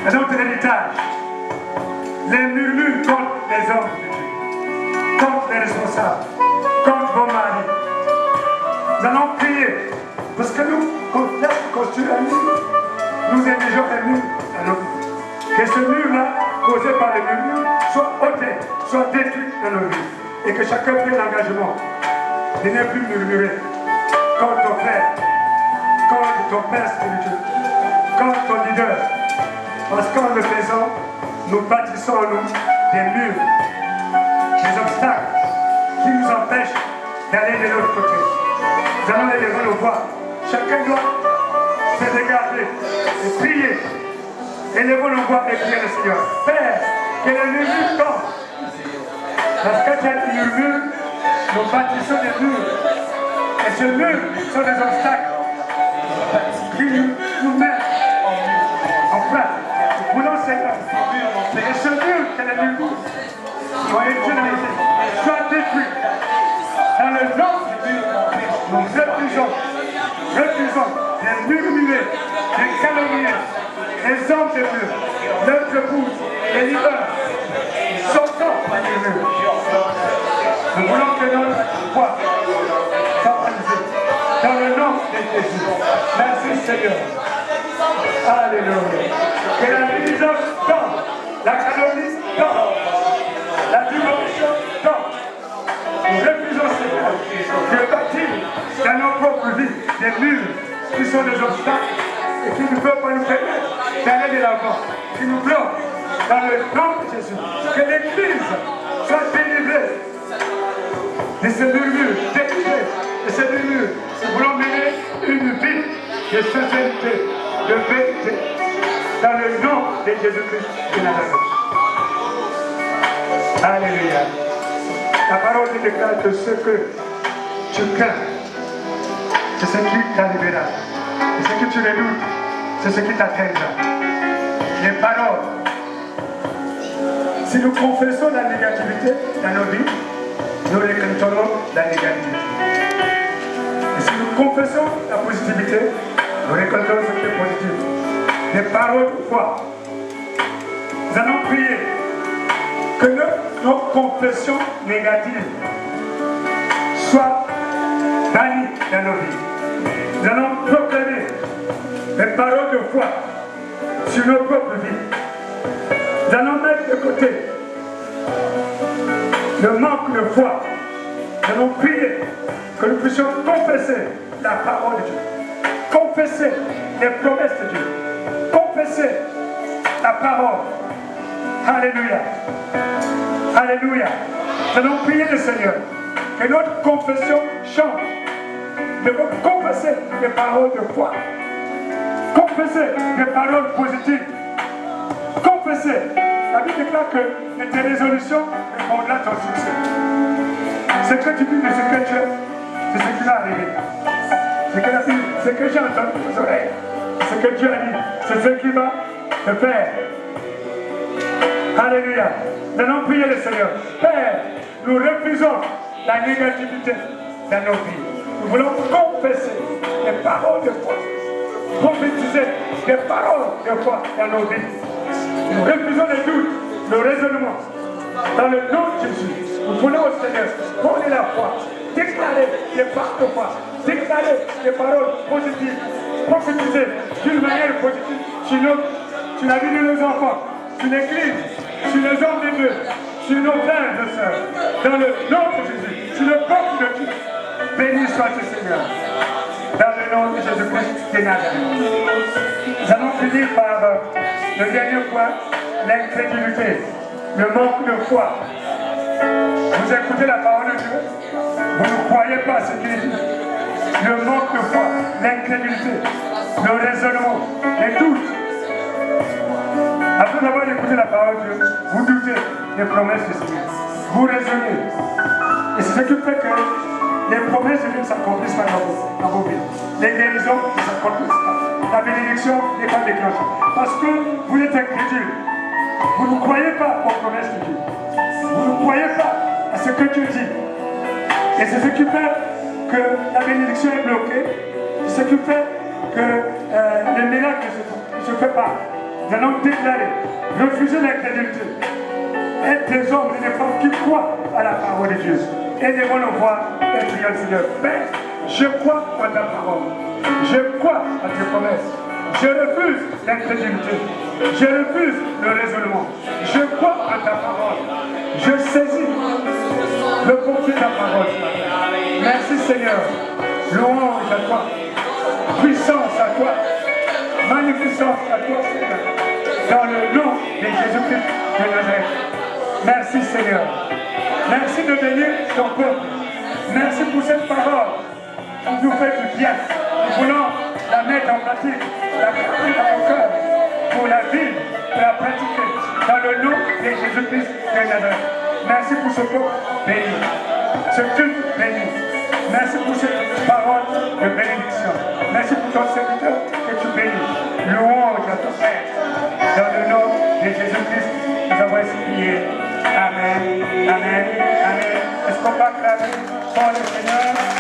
à notre héritage. Les murmures contre les hommes de Dieu, contre les responsables, contre vos maris. Nous allons prier, parce que nous, on laisse construire un mur. Nous exigeons un mur à nos vies. Que ce mur-là, causé par les murmures, soit ôté, soit détruit dans nos vies. Et que chacun prenne l'engagement de ne plus murmurer contre ton frère, contre ton père spirituel, contre ton leader. Parce qu'en le faisant, nous bâtissons en nous des murs, des obstacles qui nous empêchent d'aller de l'autre côté. Nous allons élever nos voix. Chacun doit se regarder et prier. Élevons nos voix et prier le Seigneur. Père, que les murmures tombent. Parce que tu as des murmures, nous bâtissons des murs. Et ces murs sont des obstacles qui nous mettent en place. Nous voulons, Seigneur, et ce mur que les murmures ont été soit détruit. Dans le nom de Dieu, nous refusons des murmurés, des calomniers, des hommes de Dieu, leurs épouses, les leaders, sortons par les murs. Nous voulons que notre voix soit brisée dans le nom de Jésus. Merci Seigneur. Alléluia. Que la division tombe, la calomnie tombe, la dimension tombe. Nous refusons Seigneur de bâtir dans nos propres vies des murs qui sont des obstacles et qui ne peuvent pas nous permettre d'aller de l'avant, qui nous bloquent dans le nom de Jésus. Que l'Église soit délivrée de ces murmures, délivrée de ces murmures. Nous voulons mener une vie de sincérité, de vérité, dans le nom de Jésus-Christ de Nazareth. Alléluia. La parole te déclare que ce que tu crains, c'est ce qui t'arrivera. Et ce que tu redoutes, c'est ce qui t'atteindra. Les paroles. Si nous confessons la négativité dans nos vies, nous récolterons la négativité. Et si nous confessons la positivité, nous récolterons ce qui est positif. Les paroles de foi. Nous allons prier que nos confessions négatives soient bannies dans nos vies. Nous allons proclamer les paroles de foi sur nos propres vies. Nous allons mettre de côté le manque de foi. Nous allons prier que nous puissions confesser la parole de Dieu, confesser les promesses de Dieu, confesser la parole. Alléluia. Alléluia. Nous allons prier le Seigneur que notre confession change. Nous devons confesser les paroles de foi, confesser les paroles positives, confesser. La Bible déclare que tes résolutions répondront à ton succès. Ce que tu dis de ce que tu es, c'est ce qui va arriver. Ce que j'ai entendu de tes oreilles, ce que Dieu a dit, c'est ce qui va te faire. Alléluia. Nous allons prier le Seigneur. Père, nous refusons la négativité dans nos vies. Nous voulons confesser les paroles de foi, prophétiser les paroles de foi dans nos vies. Nous refusons les doutes, le raisonnement. Dans le nom de Jésus, nous voulons au Seigneur prôner la foi, déclarer les paroles de foi, déclarer les paroles positives, prophétiser d'une manière positive sur la vie de nos enfants, sur l'Église, sur les hommes de Dieu, sur nos frères et sœurs. Dans le nom de Jésus, sur le peuple de Dieu. Béni soit-il Seigneur. Dans le nom de Jésus-Christ de Nazareth. Nous allons finir par le dernier point, l'incrédulité, le manque de foi. Vous écoutez la parole de Dieu, vous ne croyez pas à ce qu'il dit. Le manque de foi, l'incrédulité, le raisonnement, les doutes. Après avoir écouté la parole de Dieu, vous doutez des promesses de Dieu. Vous raisonnez. Et c'est ce qui fait que les promesses de Dieu ne s'accomplissent pas dans vos vies. Les guérisons ne s'accomplissent pas. La bénédiction n'est pas déclenchée. Parce que vous êtes incrédule. Vous ne croyez pas aux promesses de Dieu. Vous ne croyez pas à ce que Dieu dit. Et c'est ce qui fait que la bénédiction est bloquée. C'est ce qui fait que les miracles ne se font pas. Nous allons déclarer, refuser l'incrédulité. Être des hommes et des femmes qui croient à la parole de Dieu. Aidez-moi à le voir et prier le Seigneur. Père, je crois à ta parole. Je crois à tes promesses. Je refuse l'incrédulité. Je refuse le raisonnement. Je crois à ta parole. Je saisis le portier de ta parole. Merci Seigneur. Louange à toi. Puissance à toi. Magnificence à toi Seigneur. Dans le nom de Jésus-Christ de Nazareth. Merci Seigneur. Merci de bénir ton peuple. Merci pour cette parole qui nous fait du bien. Nous voulons la mettre en pratique, la garder dans nos cœurs pour la vivre et la pratiquer dans le nom de Jésus-Christ de Nazareth. Merci pour ce peuple béni, ce culte béni. Merci pour cette parole de bénédiction. Merci pour ton serviteur que tu bénis. Louange à ton Père. Dans le nom de Jésus-Christ, nous avons prié. Amen. Amen. Amen. Est-ce qu'on va acclamer pour le Seigneur?